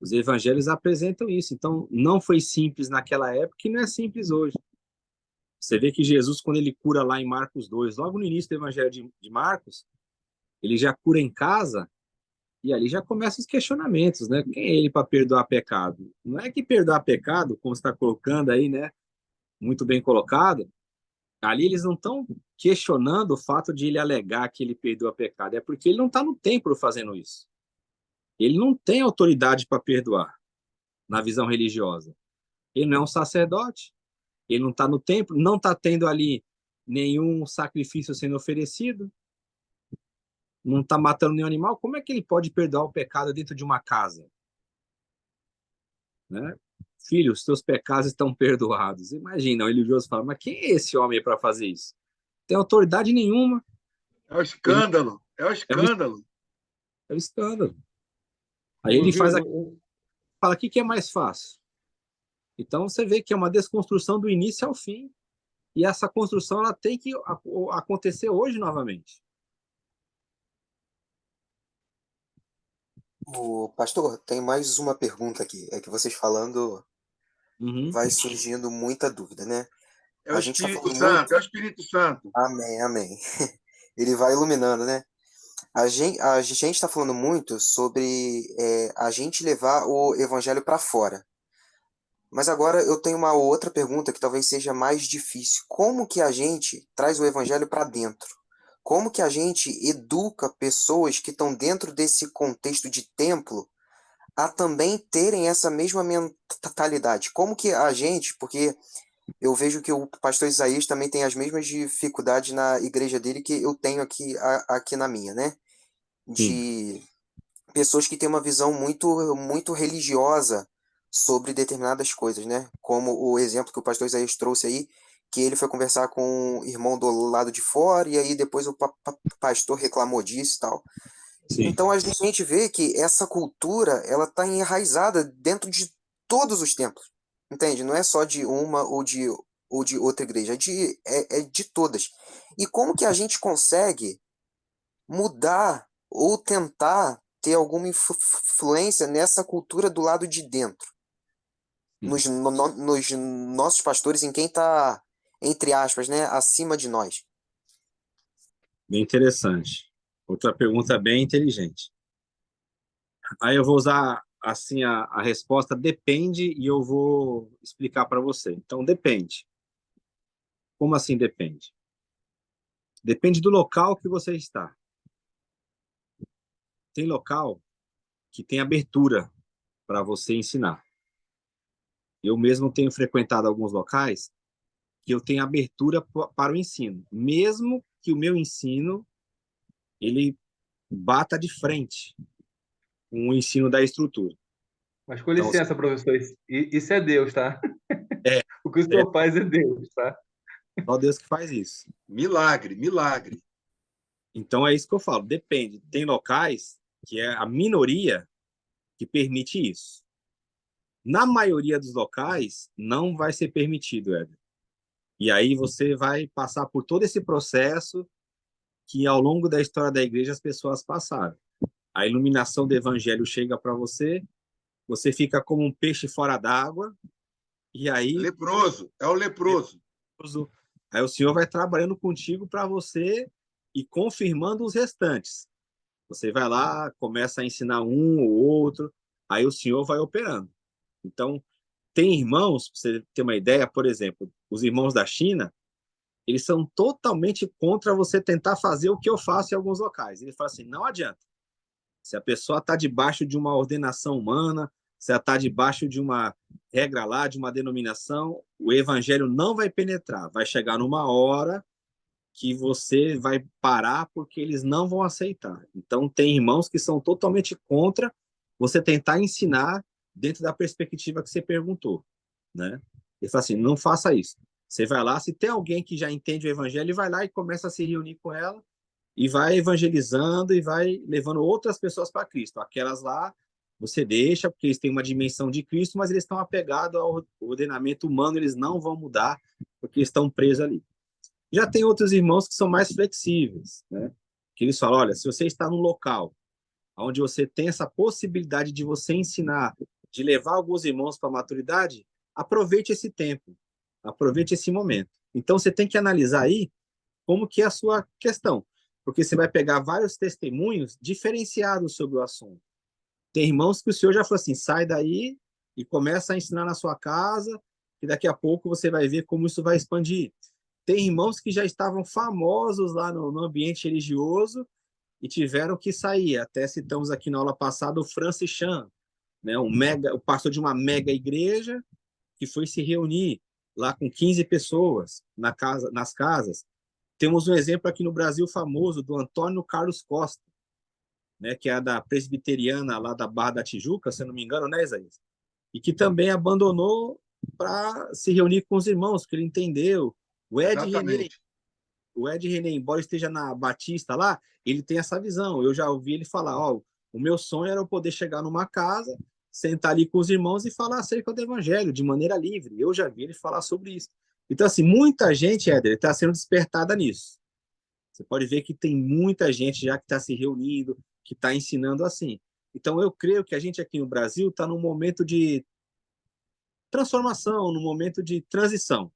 Os evangelhos apresentam isso. Então, não foi simples naquela época e não é simples hoje. Você vê que Jesus, quando ele cura lá em Marcos 2, logo no início do evangelho de Marcos, ele já cura em casa e ali já começam os questionamentos, né? Quem é ele para perdoar pecado? Não é que perdoar pecado, como está colocando aí, né? Muito bem colocado. Ali eles não estão questionando o fato de ele alegar que ele perdoa pecado. É porque ele não está no templo fazendo isso. Ele não tem autoridade para perdoar, na visão religiosa. Ele não é um sacerdote. Ele não está no templo, não está tendo ali nenhum sacrifício sendo oferecido, não está matando nenhum animal. Como é que ele pode perdoar o pecado dentro de uma casa? Né? Filho, os teus pecados estão perdoados. Imagina, o religioso fala, mas quem é esse homem para fazer isso? Não tem autoridade nenhuma. É o escândalo. É o escândalo. É um escândalo. Aí ele faz fala, o que é mais fácil? Então você vê que é uma desconstrução do início ao fim. E essa construção ela tem que acontecer hoje novamente. O pastor, tem mais uma pergunta aqui. É que vocês falando vai surgindo muita dúvida, né? É o A gente está Espírito falando Santo. muito. É o Espírito Santo. Amém, amém. Ele vai iluminando, né? A gente está falando muito sobre a gente levar o evangelho para fora. Mas agora eu tenho uma outra pergunta que talvez seja mais difícil. Como que a gente traz o evangelho para dentro? Como que a gente educa pessoas que estão dentro desse contexto de templo a também terem essa mesma mentalidade? Como que a gente, porque eu vejo que o pastor Isaías também tem as mesmas dificuldades na igreja dele que eu tenho aqui na minha, né? Sim. De pessoas que têm uma visão muito religiosa sobre determinadas coisas, né? Como o exemplo que o pastor Isaías trouxe aí, que ele foi conversar com o irmão do lado de fora e aí depois o pastor reclamou disso e tal. Sim. Então a gente vê que essa cultura ela está enraizada dentro de todos os templos, entende? Não é só de uma ou de outra igreja, é de todas. E como que a gente consegue mudar ou tentar ter alguma influência nessa cultura do lado de dentro, nos nossos pastores, em quem está, entre aspas, né, acima de nós? Bem interessante. Outra pergunta bem inteligente. Aí eu vou usar assim a resposta depende e eu vou explicar para você. Então, depende. Como assim depende? Depende do local que você está. Tem local que tem abertura para você ensinar. Eu mesmo tenho frequentado alguns locais que eu tenho abertura para o ensino, mesmo que o meu ensino ele bata de frente com o ensino da estrutura. Mas com Então, licença, professor, isso é Deus, tá? é, O que o é senhor faz é Deus, tá? só Deus que faz isso. Milagre, milagre. Então é isso que eu falo, depende. Tem locais que é a minoria que permite isso. Na maioria dos locais, não vai ser permitido, Éder. E aí você vai passar por todo esse processo que ao longo da história da igreja as pessoas passaram. A iluminação do evangelho chega para você, você fica como um peixe fora d'água, e aí, Leproso, é o leproso. aí o Senhor vai trabalhando contigo para você e confirmando os restantes. Você vai lá, começa a ensinar um ou outro, aí o Senhor vai operando. Então, tem irmãos, para você ter uma ideia, por exemplo, os irmãos da China, eles são totalmente contra você tentar fazer o que eu faço em alguns locais. Ele fala assim, não adianta. Se a pessoa está debaixo de uma ordenação humana, se ela está debaixo de uma regra lá, de uma denominação, o evangelho não vai penetrar. Vai chegar numa hora que você vai parar porque eles não vão aceitar. Então, tem irmãos que são totalmente contra você tentar ensinar dentro da perspectiva que você perguntou, né? Ele fala assim, não faça isso. Você vai lá, se tem alguém que já entende o evangelho, ele vai lá e começa a se reunir com ela e vai evangelizando e vai levando outras pessoas para Cristo. Aquelas lá você deixa, porque eles têm uma dimensão de Cristo, mas eles estão apegados ao ordenamento humano, eles não vão mudar, porque estão presos ali. Já tem outros irmãos que são mais flexíveis, né? Que eles falam, olha, se você está num local onde você tem essa possibilidade de você ensinar, de levar alguns irmãos para a maturidade, aproveite esse tempo, aproveite esse momento. Então, você tem que analisar aí como que é a sua questão, porque você vai pegar vários testemunhos diferenciados sobre o assunto. Tem irmãos que o senhor já falou assim, sai daí e começa a ensinar na sua casa, e daqui a pouco você vai ver como isso vai expandir. Tem irmãos que já estavam famosos lá no ambiente religioso e tiveram que sair. Até citamos aqui na aula passada o Francis Chan, né, o pastor de uma mega igreja que foi se reunir lá com 15 pessoas nas casas. Temos um exemplo aqui no Brasil famoso do Antônio Carlos Costa, né, que é da presbiteriana lá da Barra da Tijuca, se não me engano, né, Isaías? E que também abandonou para se reunir com os irmãos, que ele entendeu. O Ed René, Exatamente. embora esteja na Batista lá, ele tem essa visão. Eu já ouvi ele falar, ó, o meu sonho era eu poder chegar numa casa, sentar ali com os irmãos e falar acerca do evangelho de maneira livre. Eu já vi ele falar sobre isso. Então, assim, muita gente, Éder, está sendo despertada nisso. Você pode ver que tem muita gente já que está se reunindo, que está ensinando assim. Então, eu creio que a gente aqui no Brasil está num momento de transformação, num momento de transição,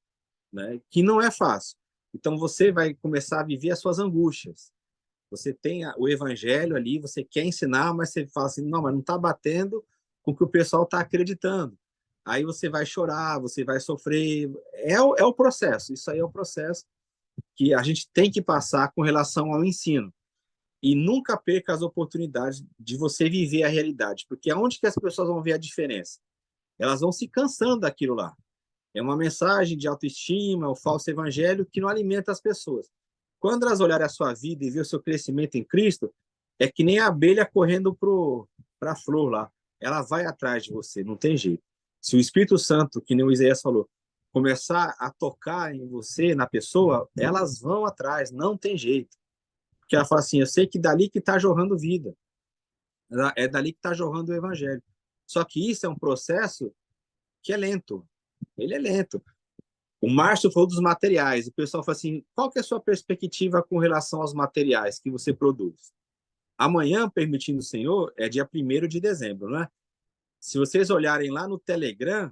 né? Que não é fácil. Então, você vai começar a viver as suas angústias. Você tem o evangelho ali, você quer ensinar, mas você fala assim, não, mas não está batendo com o que o pessoal está acreditando. Aí você vai chorar, você vai sofrer. É o processo, isso aí é o processo que a gente tem que passar com relação ao ensino. E nunca perca as oportunidades de você viver a realidade, porque aonde que as pessoas vão ver a diferença? Elas vão se cansando daquilo lá. É uma mensagem de autoestima, o falso evangelho que não alimenta as pessoas. Quando elas olharem a sua vida e ver o seu crescimento em Cristo, é que nem a abelha correndo para a flor lá. Ela vai atrás de você, não tem jeito. Se o Espírito Santo, que nem o Isaías falou, começar a tocar em você, na pessoa, elas vão atrás, não tem jeito. Porque ela fala assim, eu sei que dali que está jorrando vida. É dali que está jorrando o evangelho. Só que isso é um processo que é lento. Ele é lento. O Márcio falou dos materiais. O pessoal fala assim, qual que é a sua perspectiva com relação aos materiais que você produz? Amanhã, permitindo o Senhor, é dia 1º de dezembro, né? Se vocês olharem lá no Telegram,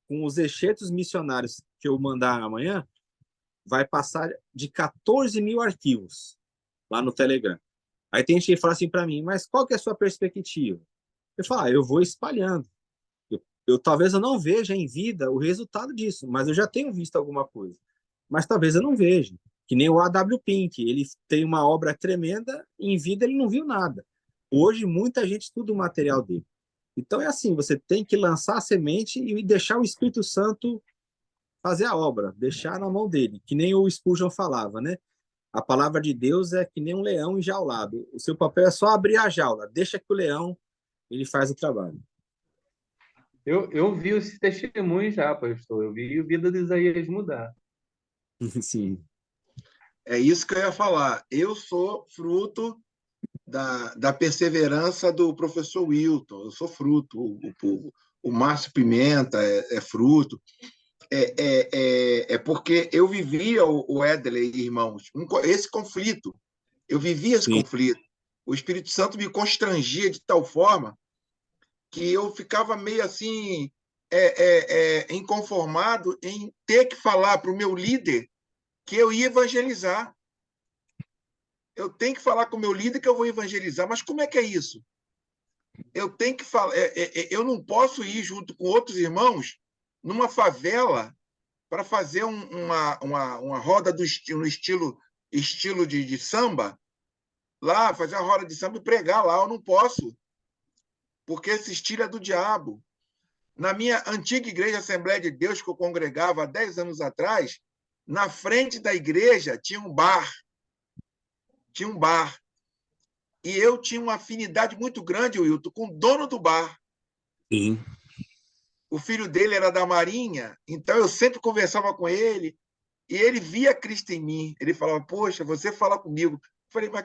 com os excertos missionários que eu mandar amanhã, vai passar de 14 mil arquivos lá no Telegram. Aí tem gente que fala assim para mim, mas qual que é a sua perspectiva? Eu falo, eu vou espalhando. Talvez eu não veja em vida o resultado disso, mas eu já tenho visto alguma coisa. Mas talvez eu não veja. Que nem o A.W. Pink, ele tem uma obra tremenda, e em vida ele não viu nada. Hoje muita gente estuda o material dele. Então é assim, você tem que lançar a semente e deixar o Espírito Santo fazer a obra, deixar na mão dele, que nem o Spurgeon falava, né? A palavra de Deus é que nem um leão enjaulado. O seu papel é só abrir a jaula, deixa que o leão ele faz o trabalho. Eu vi esse testemunho já, pastor. Eu vi a vida de Isaías mudar. Sim. É isso que eu ia falar. Eu sou fruto da perseverança do professor Wilton. Eu sou fruto. O Márcio Pimenta é fruto. É porque eu vivia o Edley, irmãos, esse conflito. Eu vivia esse Sim. conflito. O Espírito Santo me constrangia de tal forma que eu ficava meio assim, inconformado em ter que falar para o meu líder que eu ia evangelizar. Eu tenho que falar com o meu líder que eu vou evangelizar, mas como é que é isso? Eu tenho que falar, eu não posso ir junto com outros irmãos numa favela para fazer uma roda no estilo de samba, lá, fazer a roda de samba e pregar lá. Eu não posso, porque esse estilo é do diabo. Na minha antiga igreja Assembleia de Deus, que eu congregava há 10 anos atrás, na frente da igreja tinha um bar. Tinha um bar. E eu tinha uma afinidade muito grande, Wilton, com o dono do bar. Sim. O filho dele era da Marinha, então eu sempre conversava com ele, e ele via Cristo em mim. Ele falava, poxa, você fala comigo. Eu falei, mas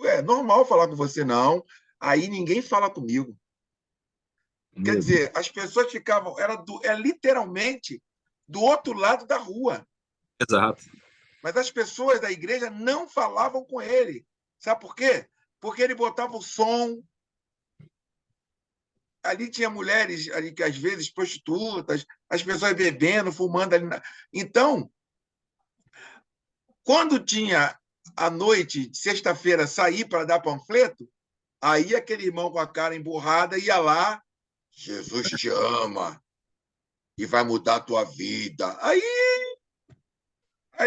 é normal falar com você, não. Aí ninguém fala comigo. Quer dizer, as pessoas ficavam, era literalmente do outro lado da rua. Exato. Mas as pessoas da igreja não falavam com ele. Sabe por quê? Porque ele botava o som. Ali tinha mulheres ali que às vezes prostitutas, as pessoas bebendo, fumando ali. Então, quando tinha a noite de sexta-feira sair para dar panfleto, aí aquele irmão com a cara emburrada ia lá, Jesus te ama e vai mudar a tua vida. Aí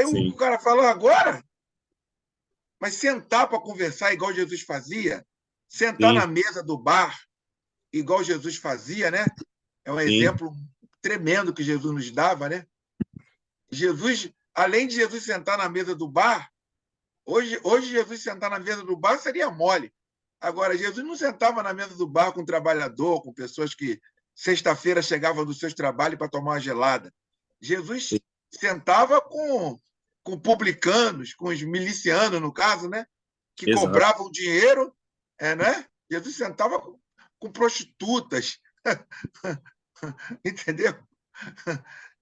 o Sim. cara falou, agora? Mas sentar para conversar igual Jesus fazia, sentar Sim. na mesa do bar igual Jesus fazia, né? É um Sim. exemplo tremendo que Jesus nos dava, né? Jesus, além de Jesus sentar na mesa do bar, hoje Jesus sentar na mesa do bar seria mole. Agora, Jesus não sentava na mesa do bar com um trabalhador, com pessoas que sexta-feira chegavam dos seus trabalhos para tomar uma gelada. Jesus sentava com publicanos, com os milicianos, no caso, né? Que Exato. cobravam dinheiro, né? Jesus sentava com prostitutas. Entendeu?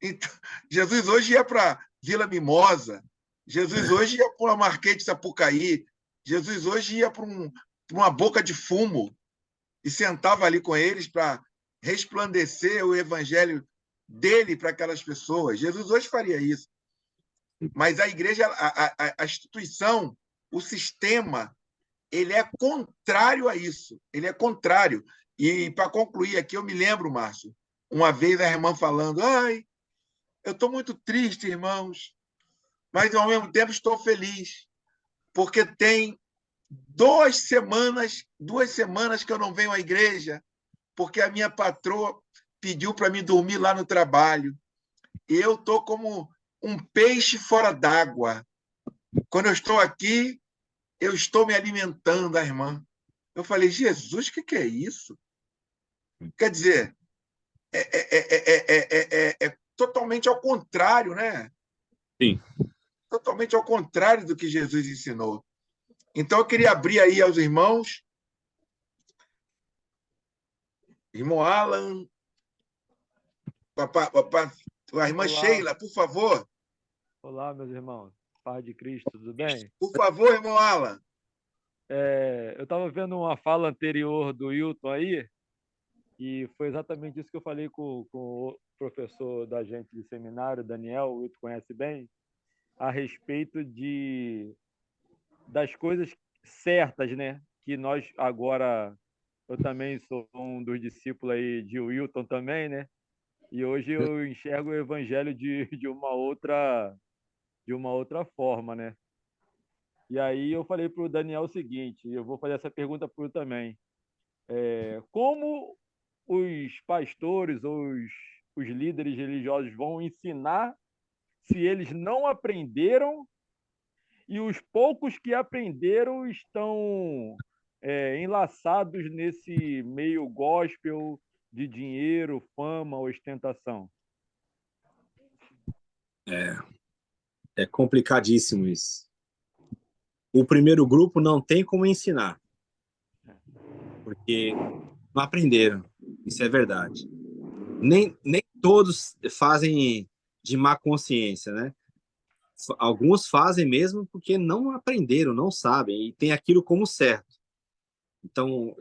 Então, Jesus hoje ia para Vila Mimosa, Jesus hoje ia para uma Marquês de Sapucaí, Jesus hoje ia para uma boca de fumo e sentava ali com eles para resplandecer o evangelho dele para aquelas pessoas. Jesus hoje faria isso. Mas a igreja, a instituição, o sistema, ele é contrário a isso. Ele é contrário. E, para concluir aqui, eu me lembro, Márcio, uma vez a irmã falando, eu estou muito triste, irmãos, mas ao mesmo tempo estou feliz, porque tem 2 semanas que eu não venho à igreja, porque a minha patroa pediu para mim dormir lá no trabalho. E eu estou como um peixe fora d'água. Quando eu estou aqui, eu estou me alimentando, a irmã. Eu falei, Jesus, o que é isso? Quer dizer, é totalmente ao contrário, né? Sim. Totalmente ao contrário do que Jesus ensinou. Então, eu queria abrir aí aos irmãos. Irmão Alan, a irmã Olá, Sheila, por favor. olá, meus irmãos. Paz de Cristo, tudo bem? Por favor, irmão Alan. Eu estava vendo uma fala anterior do Wilton aí, e foi exatamente isso que eu falei com o professor da gente de seminário, Daniel, o Wilton conhece bem, a respeito das coisas certas, né? Que nós agora, eu também sou um dos discípulos aí de Wilton também, né? E hoje eu enxergo o evangelho de uma outra forma, né? E aí eu falei para o Daniel o seguinte, eu vou fazer essa pergunta para o também. Como os pastores ou os líderes religiosos vão ensinar se eles não aprenderam e os poucos que aprenderam estão enlaçados nesse meio gospel de dinheiro, fama, ostentação? É complicadíssimo isso. O primeiro grupo não tem como ensinar, porque não aprenderam. Isso é verdade. Nem todos fazem de má consciência, né? Alguns fazem mesmo porque não aprenderam, não sabem, e tem aquilo como certo. Então,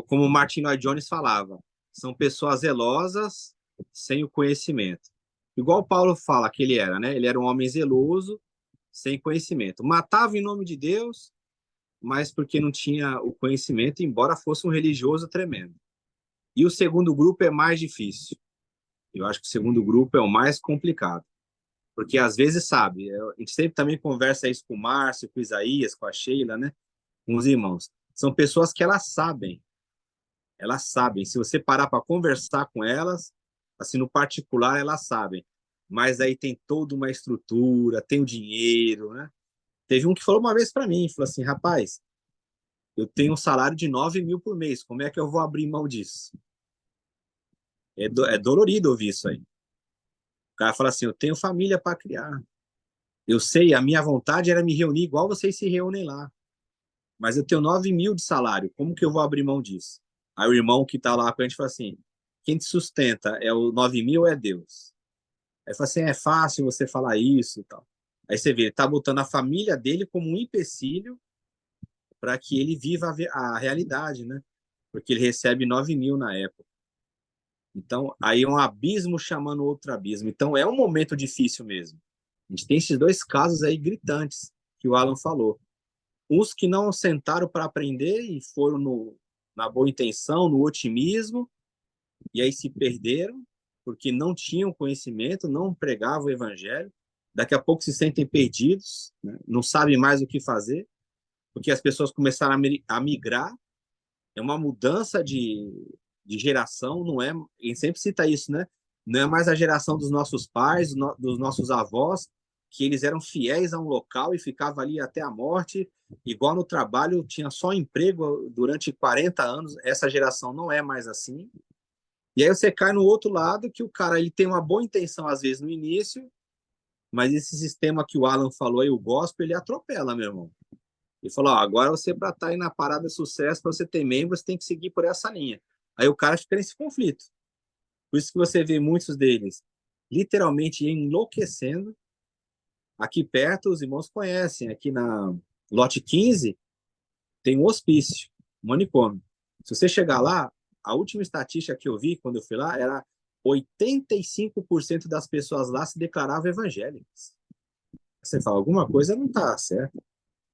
como o Martin Lloyd Jones falava, são pessoas zelosas sem o conhecimento. Igual Paulo fala que ele era, né? Ele era um homem zeloso, sem conhecimento. Matava em nome de Deus, mas porque não tinha o conhecimento, embora fosse um religioso tremendo. E o segundo grupo é mais difícil. Eu acho que o segundo grupo é o mais complicado. Porque às vezes sabe, a gente sempre também conversa isso com o Márcio, com o Isaías, com a Sheila, né? Com os irmãos. São pessoas que elas sabem. Elas sabem. Se você parar para conversar com elas, assim, no particular, elas sabem. Mas aí tem toda uma estrutura, tem o dinheiro, né? Teve um que falou uma vez para mim, falou assim, rapaz, eu tenho um salário de 9 mil por mês, como é que eu vou abrir mão disso? É dolorido ouvir isso aí. O cara fala assim, eu tenho família para criar. Eu sei, a minha vontade era me reunir igual vocês se reúnem lá. Mas eu tenho 9 mil de salário, como que eu vou abrir mão disso? Aí o irmão que está lá com a gente fala assim, quem te sustenta é o 9 mil ou é Deus? Aí fala assim, é fácil você falar isso e tal. Aí você vê, ele está botando a família dele como um empecilho para que ele viva a realidade, né? Porque ele recebe 9 mil na época. Então, aí é um abismo chamando outro abismo. Então, é um momento difícil mesmo. A gente tem esses dois casos aí gritantes que o Alan falou. Uns que não sentaram para aprender e foram na boa intenção, no otimismo, e aí se perderam, porque não tinham conhecimento, não pregavam o evangelho. Daqui a pouco se sentem perdidos, né? Não sabem mais o que fazer, porque as pessoas começaram a migrar. É uma mudança de geração, não é? A gente sempre cita isso, né? Não é mais a geração dos nossos pais, dos nossos avós, que eles eram fiéis a um local e ficavam ali até a morte, igual no trabalho, tinha só emprego durante 40 anos. Essa geração não é mais assim. E aí você cai no outro lado, que o cara ele tem uma boa intenção, às vezes, no início, mas esse sistema que o Alan falou aí, o gospel, ele atropela, meu irmão. Ele falou, agora você, para estar aí na parada de sucesso, para você ter membros, tem que seguir por essa linha. Aí o cara fica nesse conflito. Por isso que você vê muitos deles literalmente enlouquecendo. Aqui perto, os irmãos conhecem, aqui na Lote 15, tem um hospício, um manicômio. Se você chegar lá, a última estatística que eu vi quando eu fui lá era 85% das pessoas lá se declaravam evangélicas. Você fala, alguma coisa não está certa.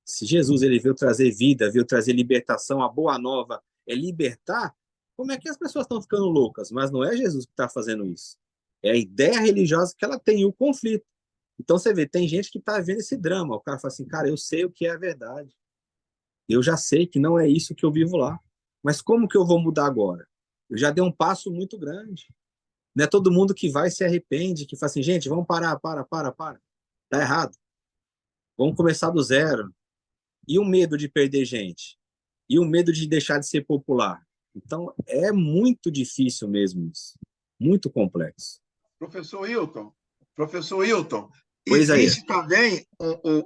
Se Jesus ele veio trazer vida, veio trazer libertação, a boa nova é libertar, como é que as pessoas estão ficando loucas? Mas não é Jesus que está fazendo isso. É a ideia religiosa que ela tem, o conflito. Então você vê, tem gente que está vendo esse drama. O cara fala assim, cara, eu sei o que é a verdade. Eu já sei que não é isso que eu vivo lá. Mas como que eu vou mudar agora? Eu já dei um passo muito grande. Não é todo mundo que vai e se arrepende, que fala assim, gente, vamos parar. Tá errado. Vamos começar do zero. E o medo de perder gente? E o medo de deixar de ser popular? Então, é muito difícil mesmo isso. Muito complexo. Professor Hilton, Pois aí. Existe também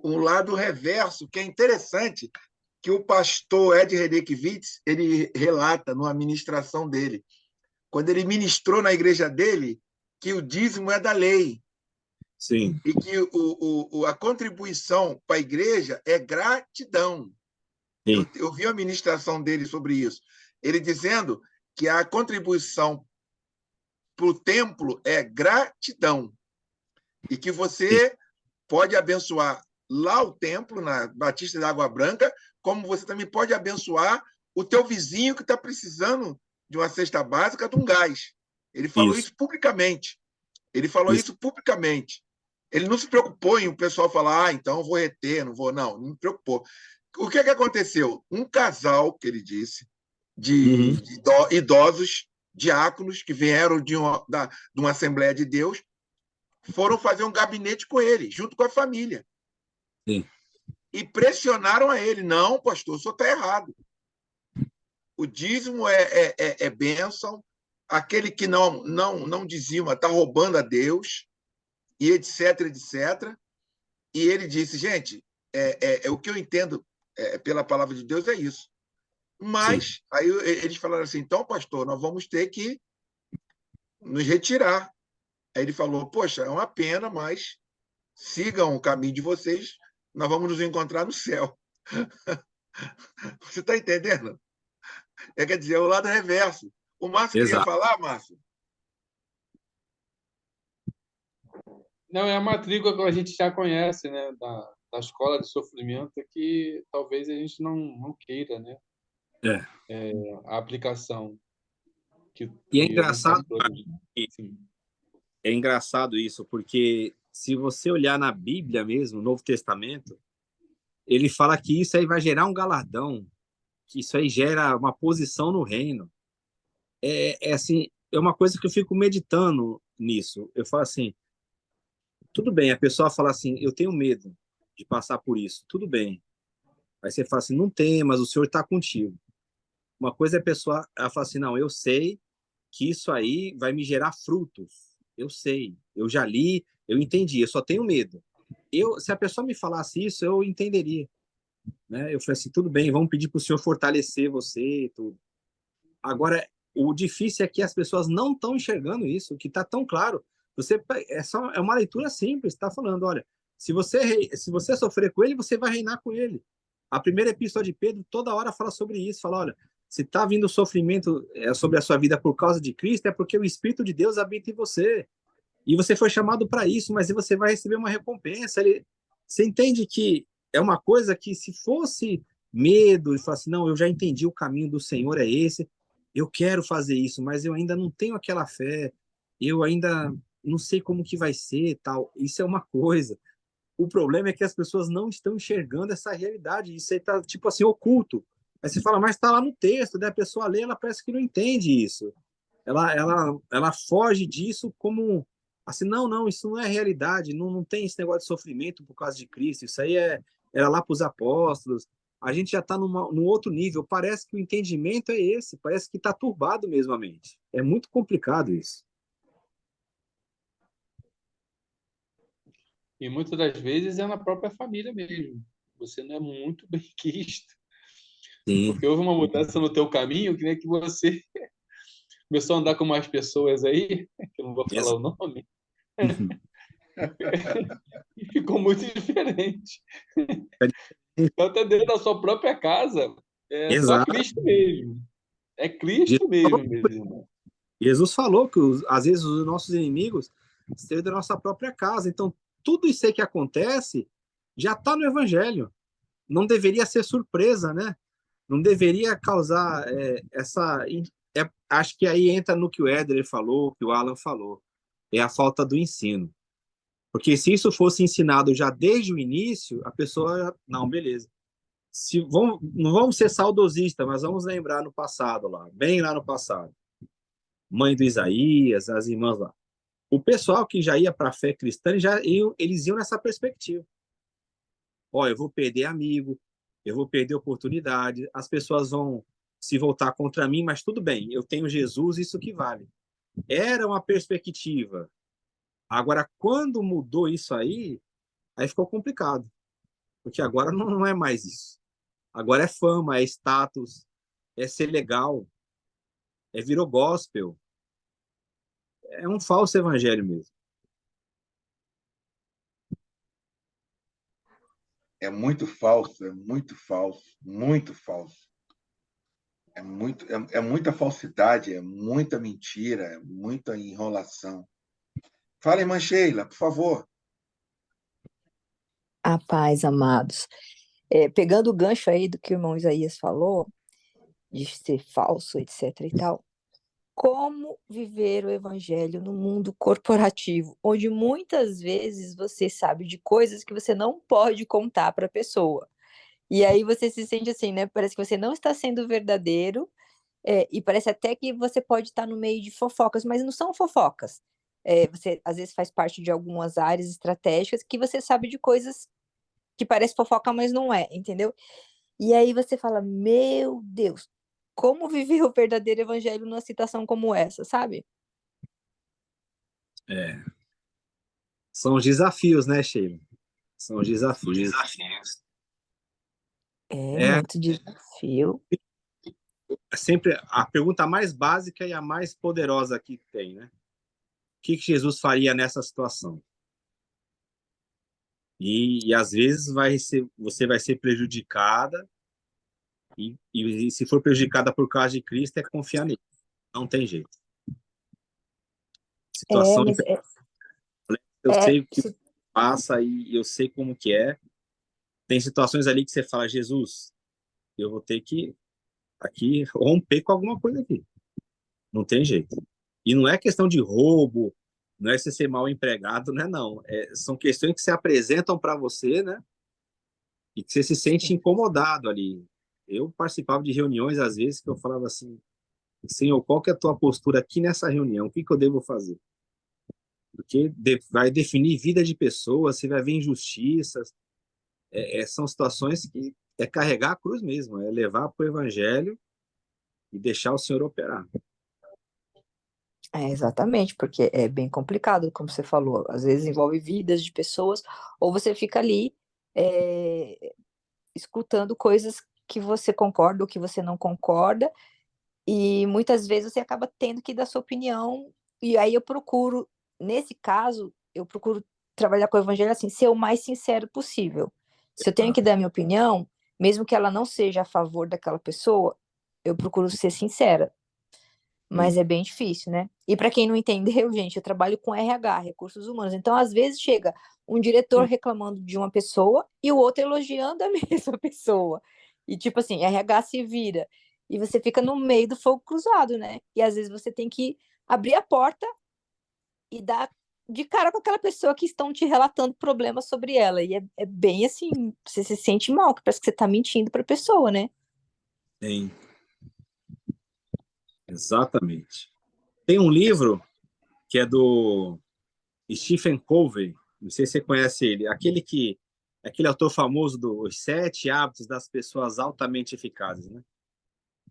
um lado reverso, que é interessante, que o pastor Ed Redekiewicz, ele relata numa ministração dele, quando ele ministrou na igreja dele, que o dízimo é da lei. Sim. E que a contribuição para a igreja é gratidão. Eu vi a ministração dele sobre isso. Ele dizendo que a contribuição para o templo é gratidão. E que você pode abençoar lá o templo, na Batista da Água Branca, como você também pode abençoar o teu vizinho que está precisando de uma cesta básica, de um gás. Ele falou isso publicamente. Ele falou isso publicamente. Ele não se preocupou em o pessoal falar, então eu vou reter, não vou. Não me preocupou. O que aconteceu? Um casal, que ele disse, de idosos, diáconos, que vieram de uma Assembleia de Deus, foram fazer um gabinete com ele, junto com a família. Sim. E pressionaram a ele. Não, pastor, o senhor está errado. O dízimo é bênção. Aquele que não dizima está roubando a Deus, e etc, etc. E ele disse, gente, o que eu entendo pela palavra de Deus é isso. Mas, aí eles falaram assim, então, pastor, nós vamos ter que nos retirar. Aí ele falou, poxa, é uma pena, mas sigam o caminho de vocês, nós vamos nos encontrar no céu. Você está entendendo? Quer dizer, é o lado reverso. O Márcio queria falar, Márcio? Não, é a matrícula que a gente já conhece, né? Da escola de sofrimento, que talvez a gente não queira, né? A aplicação. E é engraçado, é engraçado isso, porque se você olhar na Bíblia mesmo, no Novo Testamento, ele fala que isso aí vai gerar um galardão, que isso aí gera uma posição no reino. Assim, é uma coisa que eu fico meditando nisso. Eu falo assim, tudo bem, a pessoa fala assim, eu tenho medo de passar por isso, tudo bem. Aí você fala assim, não tem, mas o Senhor está contigo. Uma coisa é a pessoa, ela fala assim, não, eu sei que isso aí vai me gerar frutos. Eu sei, eu já li, eu entendi, eu só tenho medo. Se a pessoa me falasse isso, eu entenderia. Né? Eu falei assim, tudo bem, vamos pedir para o Senhor fortalecer você e tudo. Agora, o difícil é que as pessoas não estão enxergando isso, que está tão claro. É uma leitura simples, está falando, olha, se você sofrer com ele, você vai reinar com ele. A primeira epístola de Pedro toda hora fala sobre isso, fala, olha, se está vindo sofrimento sobre a sua vida por causa de Cristo, é porque o Espírito de Deus habita em você. E você foi chamado para isso, mas você vai receber uma recompensa. Você entende que é uma coisa que, se fosse medo, e falar assim, não, eu já entendi, o caminho do Senhor é esse, eu quero fazer isso, mas eu ainda não tenho aquela fé, eu ainda não sei como que vai ser, tal. Isso é uma coisa. O problema é que as pessoas não estão enxergando essa realidade. Isso aí está, tipo assim, oculto. Aí você fala, mas está lá no texto, né? A pessoa lê, ela parece que não entende isso. Ela foge disso como assim, não, isso não é realidade, não tem esse negócio de sofrimento por causa de Cristo, isso aí era lá para os apóstolos. A gente já está num outro nível. Parece que o entendimento é esse, parece que está turbado mesmo a mente. É muito complicado isso. E muitas das vezes é na própria família mesmo. Você não é muito bem quisto. Sim. Porque houve uma mudança no teu caminho, que nem que você começou a andar com mais pessoas aí, que eu não vou falar o nome, e ficou muito diferente. Então, até dentro da sua própria casa, é só Cristo mesmo. É Cristo mesmo, meus irmãos. Jesus falou que, às vezes, os nossos inimigos são da nossa própria casa. Então, tudo isso aí que acontece já está no Evangelho. Não deveria ser surpresa, né? Não deveria causar essa... acho que aí entra no que o Éder falou, que o Alan falou. É a falta do ensino. Porque se isso fosse ensinado já desde o início, a pessoa... Não, beleza. Não vamos ser saudosistas, mas vamos lembrar no passado lá, bem lá no passado. Mãe do Isaías, as irmãs lá. O pessoal que já ia para a fé cristã, eles iam nessa perspectiva. Eu vou perder amigo, eu vou perder oportunidade, as pessoas vão se voltar contra mim, mas tudo bem, eu tenho Jesus, isso que vale. Era uma perspectiva. Agora, quando mudou isso aí, Aí ficou complicado, porque agora não é mais isso. Agora é fama, é status, é ser legal, virou gospel. É um falso evangelho mesmo. É muito falso, é muito falso, muito falso. É muita falsidade, é muita mentira, é muita enrolação. Fala, irmã Sheila, por favor. A paz, amados. Pegando o gancho aí do que o irmão Isaías falou, de ser falso, etc e tal, como viver o evangelho no mundo corporativo, onde muitas vezes você sabe de coisas que você não pode contar para a pessoa. E aí você se sente assim, né? Parece que você não está sendo verdadeiro, e parece até que você pode estar no meio de fofocas, mas não são fofocas. Você às vezes faz parte de algumas áreas estratégicas que você sabe de coisas que parece fofoca, mas não é, entendeu? E aí você fala, meu Deus, como viver o verdadeiro evangelho numa situação como essa, sabe? É. São os desafios, né, Sheila? São os desafios. É Muito desafio. sempre a pergunta mais básica e a mais poderosa que tem, né? O que Jesus faria nessa situação? E às vezes você vai ser prejudicada, e se for prejudicada por causa de Cristo, é confiar nele. Não tem jeito. Situação Mas eu sei o que passa e eu sei como que é. Tem situações ali que você fala, Jesus, eu vou ter que aqui romper com alguma coisa aqui. Não tem jeito. E não é questão de roubo, não é você ser mal empregado, não é não. São questões que se apresentam para você, né? E que você se sente incomodado ali. Eu participava de reuniões, às vezes, que eu falava assim, Senhor, qual que é a tua postura aqui nessa reunião? O que eu devo fazer? Porque vai definir vida de pessoas, você vai ver injustiças. São situações que é carregar a cruz mesmo, é levar para o evangelho e deixar o Senhor operar. Exatamente, porque é bem complicado, como você falou. Às vezes envolve vidas de pessoas, ou você fica ali escutando coisas que você concorda ou que você não concorda, e muitas vezes você acaba tendo que dar sua opinião, e aí nesse caso, eu procuro trabalhar com o evangelho assim, ser o mais sincero possível. Se eu tenho que dar minha opinião, mesmo que ela não seja a favor daquela pessoa, eu procuro ser sincera. Mas é bem difícil, né? E para quem não entendeu, gente, eu trabalho com RH, recursos humanos. Então, às vezes, chega um diretor reclamando de uma pessoa e o outro elogiando a mesma pessoa. E, tipo assim, RH se vira. E você fica no meio do fogo cruzado, né? E às vezes você tem que abrir a porta e dar de cara com aquela pessoa que estão te relatando problemas sobre ela. E é bem assim, você se sente mal, que parece que você tá mentindo para a pessoa, né? Sim, exatamente. Tem um livro que é do Stephen Covey, não sei se você conhece ele, aquele autor famoso dos 7 hábitos das pessoas altamente eficazes, né?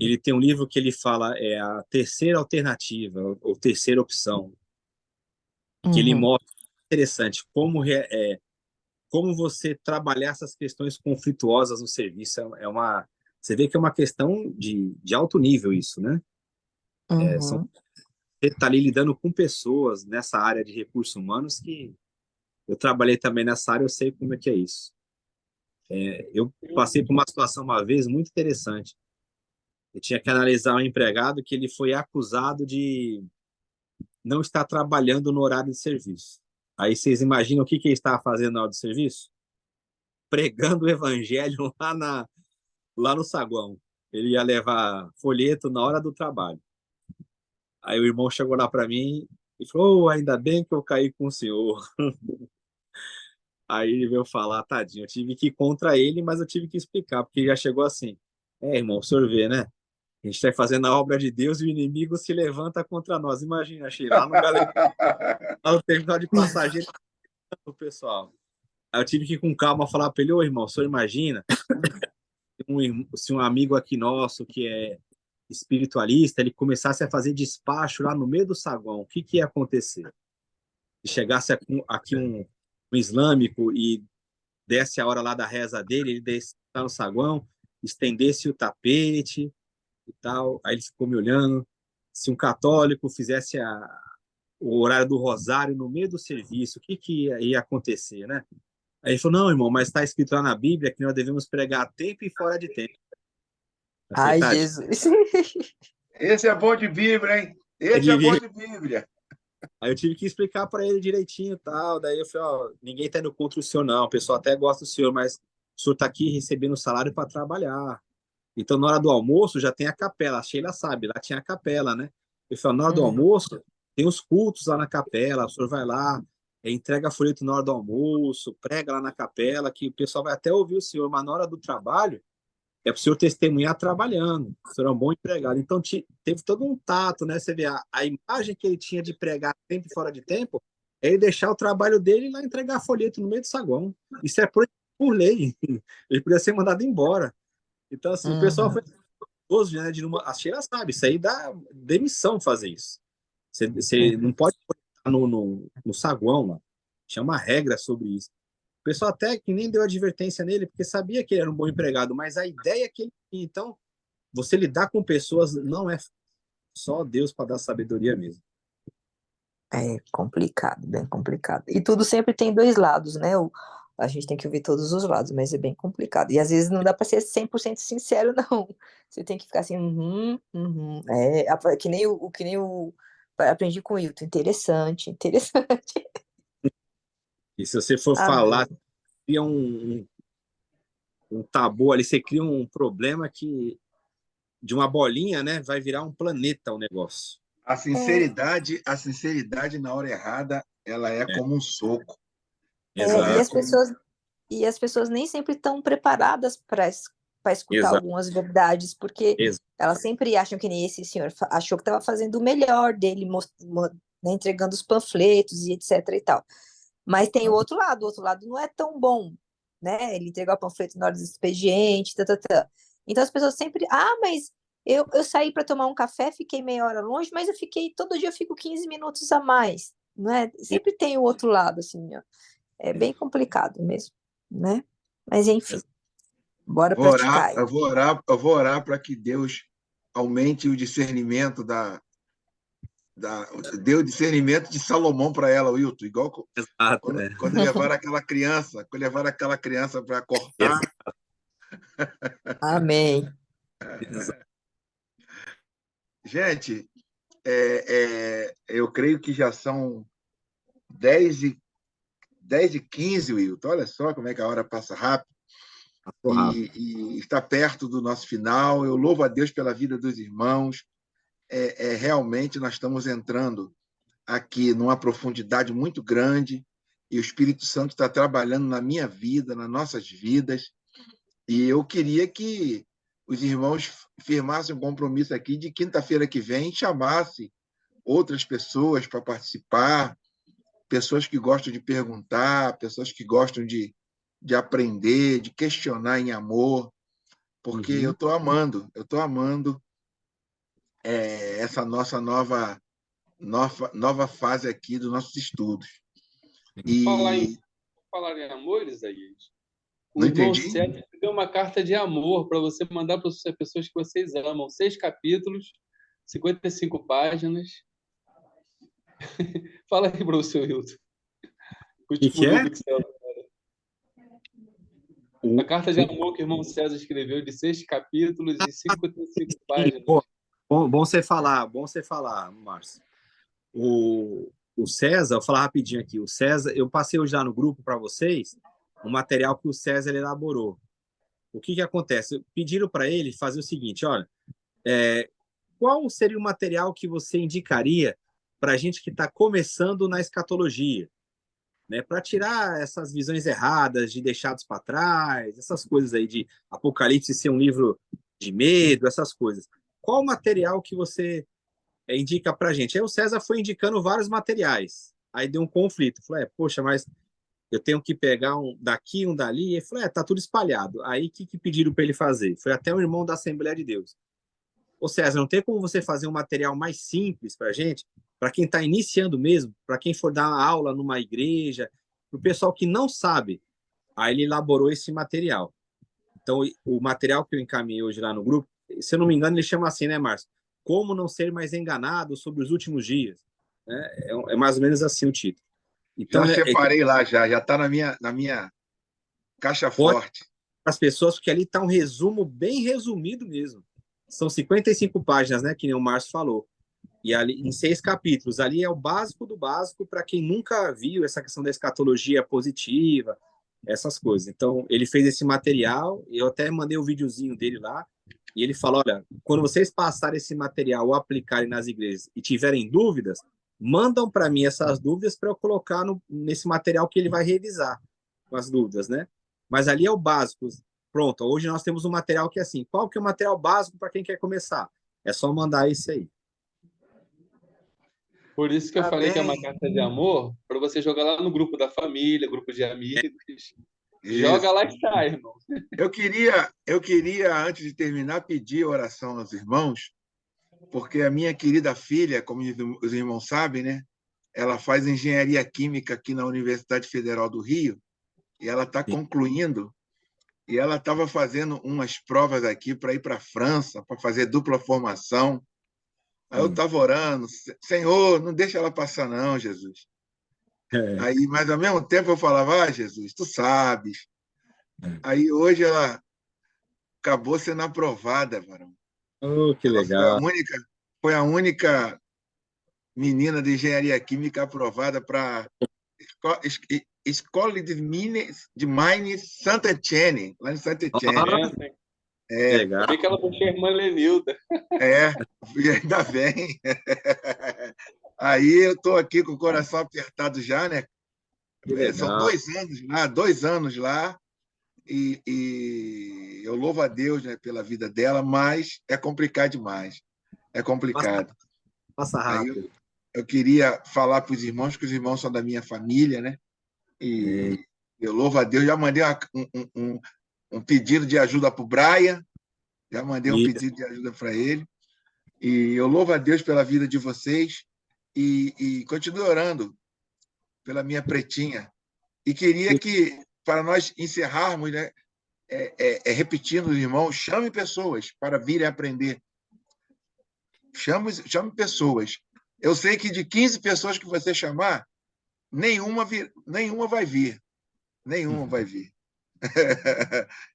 Ele tem um livro que ele fala a terceira alternativa, ou terceira opção, que ele mostra interessante como você trabalhar essas questões conflituosas no serviço. Você vê que é uma questão de alto nível isso, né? Você está ali lidando com pessoas nessa área de recursos humanos que eu trabalhei também nessa área, eu sei como é que é isso. Eu passei por uma situação uma vez muito interessante. Eu tinha que analisar um empregado que ele foi acusado de não estar trabalhando no horário de serviço. Aí vocês imaginam o que ele estava fazendo na hora de serviço? Pregando o evangelho lá no saguão. Ele ia levar folheto na hora do trabalho. Aí o irmão chegou lá para mim e falou, ainda bem que eu caí com o senhor. Aí ele veio falar, tadinho, eu tive que ir contra ele, mas eu tive que explicar, porque já chegou assim. Irmão, o senhor vê, né? A gente está fazendo a obra de Deus e o inimigo se levanta contra nós. Imagina, Sheila, lá no terminal de passageiro, o pessoal. Aí eu tive que ir com calma falar para ele, ô irmão, o senhor imagina se um amigo aqui nosso que é espiritualista, ele começasse a fazer despacho lá no meio do saguão, o que ia acontecer? Se chegasse aqui um islâmico e desse a hora lá da reza dele, ele desce no saguão, estendesse o tapete e tal. Aí ele ficou me olhando. Se um católico fizesse o horário do rosário no meio do serviço, o que ia acontecer, né? Aí ele falou, não, irmão, mas está escrito lá na Bíblia que nós devemos pregar a tempo e fora de tempo. Eu falei, Ai, tadinho, Jesus. Esse é bom de Bíblia, hein? é Esse de é bom vir. de Bíblia. Aí eu tive que explicar para ele direitinho e tal. Daí eu falei, ó, ninguém está indo contra o senhor, não. O pessoal até gosta do senhor, mas o senhor está aqui recebendo salário para trabalhar. Então, na hora do almoço, já tem a capela. A Sheila sabe, lá tinha a capela, né? Eu falei, na hora do Uhum. almoço, tem os cultos lá na capela. O senhor vai lá, entrega folheto na hora do almoço, prega lá na capela, que o pessoal vai até ouvir o senhor, mas na hora do trabalho, é para o senhor testemunhar trabalhando. O senhor é um bom empregado. Então, teve todo um tato, né? Você vê a imagem que ele tinha de pregar tempo e fora de tempo, é ele deixar o trabalho dele e ir lá entregar folheto no meio do saguão. Isso é por lei. Ele podia ser mandado embora. Então, assim, o pessoal foi nervoso, né? A Sheila sabe, isso aí dá demissão fazer isso. Você não pode estar no saguão lá. Tinha uma regra sobre isso. O pessoal até que nem deu advertência nele, porque sabia que ele era um bom empregado, mas a ideia que ele tinha. Então, você lidar com pessoas não é só Deus para dar sabedoria mesmo. É complicado, bem complicado. E tudo sempre tem dois lados, né? A gente tem que ouvir todos os lados, mas é bem complicado. E às vezes não dá para ser 100% sincero, não. Você tem que ficar assim, que nem aprendi com o Hilton. Interessante, interessante. E se você for Amém. falar, cria um tabu ali, você cria um problema que de uma bolinha, né, vai virar um planeta o negócio. A sinceridade na hora errada, ela é como um soco. E Ela é Exato. como... as pessoas nem sempre estão preparadas para escutar Exato. algumas verdades, porque elas sempre acham que nem esse senhor achou que estava fazendo o melhor dele, né, entregando os panfletos e etc e tal. Mas tem o outro lado não é tão bom, né? Ele entregou o panfleto na hora do expediente, Então as pessoas sempre, mas eu saí para tomar um café, fiquei meia hora longe, mas todo dia eu fico 15 minutos a mais, não é? Sempre tem o outro lado, assim, ó. É bem complicado mesmo, né? Mas enfim, bora praticar. Eu vou orar para que Deus aumente o discernimento deu o discernimento de Salomão para ela, Wilton, igual Exato, quando levaram aquela criança, para cortar. Amém. Gente, eu creio que já são 10h15, Wilton. Olha só como é que a hora passa rápido. E está perto do nosso final. Eu louvo a Deus pela vida dos irmãos. Realmente nós estamos entrando aqui numa profundidade muito grande e o Espírito Santo está trabalhando na minha vida, nas nossas vidas. E eu queria que os irmãos firmassem um compromisso aqui de quinta-feira que vem chamasse outras pessoas para participar, pessoas que gostam de perguntar, pessoas que gostam de aprender, de questionar em amor, porque eu estou amando essa nossa nova fase aqui dos nossos estudos. Falar em amor, Isaías, o Não irmão entendi? Sérgio deu uma carta de amor para você mandar para as pessoas que vocês amam. 6 capítulos, 55 páginas. Fala aí para o seu Hilton. O que é? A carta de amor que o irmão César escreveu de 6 capítulos e 55 páginas. Bom você falar, Márcio. O César, vou falar rapidinho aqui. O César, eu passei hoje lá no grupo para vocês um material que o César elaborou. O que acontece? Pediram para ele fazer o seguinte, olha, qual seria o material que você indicaria para a gente que está começando na escatologia? Né, para tirar essas visões erradas de deixados para trás, essas coisas aí de Apocalipse ser um livro de medo, essas coisas. Qual material que você indica para a gente? Aí o César foi indicando vários materiais. Aí deu um conflito. Falei, poxa, mas eu tenho que pegar um daqui, um dali. E ele falou, tá tudo espalhado. Aí o que pediram para ele fazer? Foi até um irmão da Assembleia de Deus. Ô César, não tem como você fazer um material mais simples para a gente? Para quem está iniciando mesmo, para quem for dar uma aula numa igreja, para o pessoal que não sabe Aí ele elaborou esse material. Então, o material que eu encaminhei hoje lá no grupo, se eu não me engano, ele chama assim, né, Márcio? Como não ser mais enganado sobre os últimos dias. Né? É mais ou menos assim o título. Então, Já separei lá, já está na minha caixa forte. As pessoas, porque ali está um resumo bem resumido mesmo. São 55 páginas, né, que nem o Márcio falou. E ali, em 6 capítulos, ali é o básico do básico para quem nunca viu essa questão da escatologia positiva, essas coisas. Então, ele fez esse material, eu até mandei o videozinho dele lá, e ele falou, olha, quando vocês passarem esse material ou aplicarem nas igrejas e tiverem dúvidas, mandam para mim essas dúvidas para eu colocar nesse material que ele vai revisar com as dúvidas, né? Mas ali é o básico. Pronto, hoje nós temos um material que é assim, qual que é o material básico para quem quer começar? É só mandar esse aí. Por isso que eu falei que é uma carta de amor, para você jogar lá no grupo da família, grupo de amigos. Joga lá e sai, irmão. Eu queria, antes de terminar, pedir oração aos irmãos, porque a minha querida filha, como os irmãos sabem, né, ela faz engenharia química aqui na Universidade Federal do Rio, e ela está concluindo, e ela estava fazendo umas provas aqui para ir para a França, para fazer dupla formação. Aí eu estava orando, Senhor, não deixa ela passar não, Jesus. Aí, mas ao mesmo tempo eu falava, Jesus, tu sabes. Aí hoje ela acabou sendo aprovada, varão. Oh, que ela legal. Foi a única menina de engenharia química aprovada para Escola de Mines Sant'Etienne, lá em Sant'Etienne. Legal. Bem que ela puxou a irmã Lenilda. E ainda bem. Aí eu estou aqui com o coração apertado já, né? São 2 anos lá, e eu louvo a Deus, né, pela vida dela, mas é complicado demais. É complicado. Passa rápido. Aí eu queria falar para os irmãos, que os irmãos são da minha família, né? E eu louvo a Deus. Já mandei um pedido de ajuda para o Brian, já mandei um pedido de ajuda para ele. E eu louvo a Deus pela vida de vocês e continuo orando pela minha pretinha. E queria que, para nós encerrarmos, né, repetindo, irmãos, chame pessoas para virem aprender. Chame pessoas. Eu sei que de 15 pessoas que você chamar, nenhuma vai vir. Nenhuma vai vir.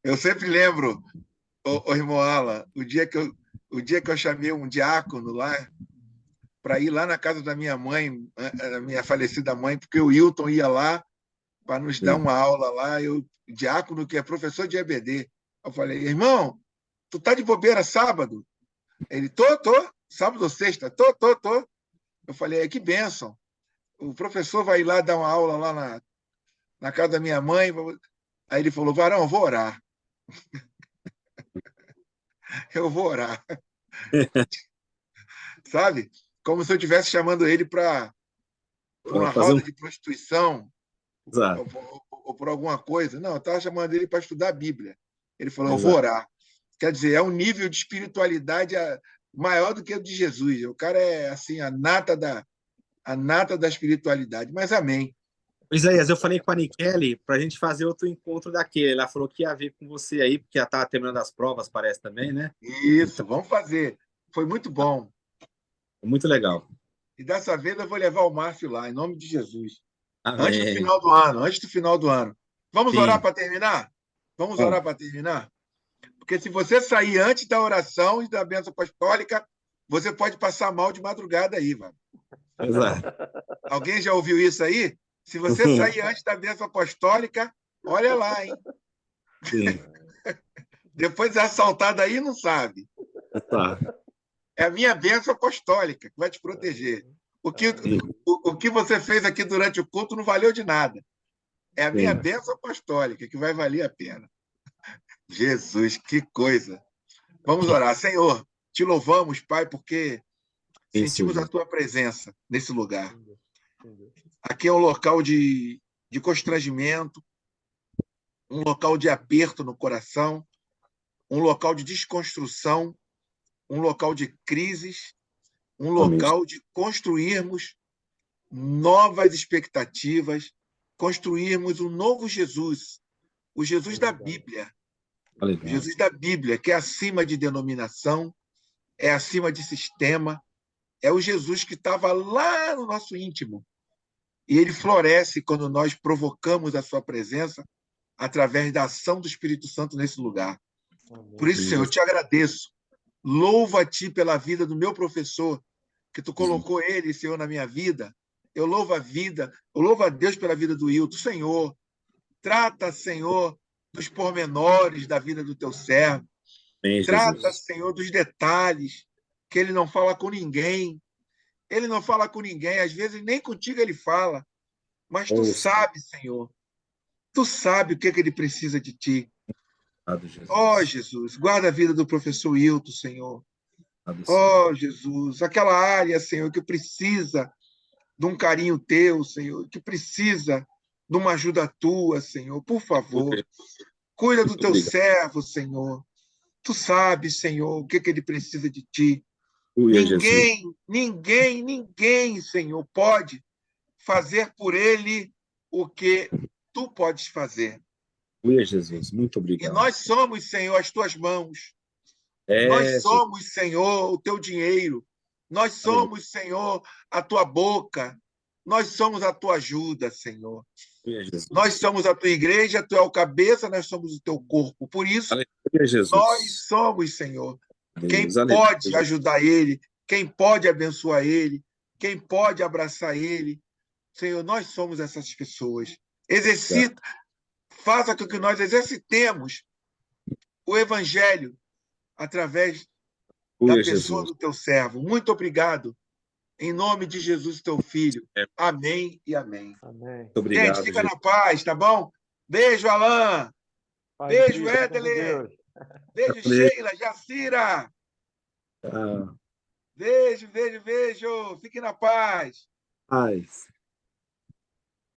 Eu sempre lembro, o irmão Alan, o dia que eu chamei um diácono lá para ir lá na casa da minha mãe, a minha falecida mãe, porque o Hilton ia lá para nos dar uma aula lá, o diácono que é professor de EBD. Eu falei, irmão, tu tá de bobeira sábado? Ele, tô, sábado ou sexta? Tô. Eu falei, que bênção. O professor vai ir lá dar uma aula lá na casa da minha mãe. Aí ele falou, varão, eu vou orar. Eu vou orar. Sabe? Como se eu estivesse chamando ele para uma roda de prostituição ou por alguma coisa. Não, eu estava chamando ele para estudar a Bíblia. Ele falou, eu vou orar. Quer dizer, é um nível de espiritualidade maior do que o de Jesus. O cara é assim, a nata da espiritualidade. Mas amém. Isaías, eu falei com a Nikele para a gente fazer outro encontro daquele. Ela falou que ia vir com você aí, porque ela estava terminando as provas, parece também, né? Isso, vamos fazer. Foi muito bom. Muito legal. E dessa vez eu vou levar o Márcio lá, em nome de Jesus. Amém. Antes do final do ano. Vamos orar para terminar? Vamos orar para terminar? Porque se você sair antes da oração e da bênção apostólica, você pode passar mal de madrugada aí, mano. Exato. Alguém já ouviu isso aí? Se você sair antes da bênção apostólica, olha lá, hein? Sim. Depois é assaltado aí, não sabe. Tá. É a minha bênção apostólica que vai te proteger. O que você fez aqui durante o culto não valeu de nada. É a minha bênção apostólica que vai valer a pena. Jesus, que coisa. Vamos orar. Senhor, te louvamos, Pai, porque sentimos a tua presença nesse lugar. Aqui é um local de constrangimento, um local de aperto no coração, um local de desconstrução, um local de crises, um local de construirmos novas expectativas, construirmos um novo Jesus o Jesus da Bíblia. O Aleluia. Jesus da Bíblia, que é acima de denominação, é acima de sistema, é o Jesus que estava lá no nosso íntimo. E ele floresce quando nós provocamos a sua presença através da ação do Espírito Santo nesse lugar. Por isso, Senhor, eu te agradeço. Louvo a ti pela vida do meu professor, que tu colocou ele, Senhor, na minha vida. Eu louvo a Deus pela vida do Hilton. Senhor, trata, Senhor, dos pormenores da vida do teu servo. Amém, Trata, Jesus. Senhor, dos detalhes, que ele não fala com ninguém. Ele não fala com ninguém, às vezes nem contigo ele fala. Mas tu sabe, Senhor. Tu sabe o que ele precisa de ti. Ó, Jesus, guarda a vida do professor Hilton, Senhor. Ó, Jesus, aquela área, Senhor, que precisa de um carinho teu, Senhor, que precisa de uma ajuda tua, Senhor. Por favor, cuida do teu servo, Senhor. Tu sabes, Senhor, o que ele precisa de ti. Ninguém, Senhor, pode fazer por ele o que tu podes fazer. Aleluia, Jesus. Muito obrigado. E nós somos, Senhor, as tuas mãos. É, Nós somos, Senhor, o teu dinheiro. Nós somos, Senhor, a tua boca. Nós somos a tua ajuda, Senhor. Nós somos a tua igreja, tu é o cabeça, nós somos o teu corpo. Por isso, nós somos, Senhor, quem pode ajudar ele, quem pode abençoar ele, quem pode abraçar ele. Senhor, nós somos essas pessoas. Exercita, faça com que nós exercitemos o evangelho através da pessoa do teu servo. Muito obrigado. Em nome de Jesus, teu filho. Amém e amém. Amém. Obrigado, gente, fica Jesus. na paz, tá bom? Beijo, Alain. Paz Beijo, de Cristo, Edler. Deus. Beijo, Sheila, Jacira. Ah, Beijo. Fique na paz. paz.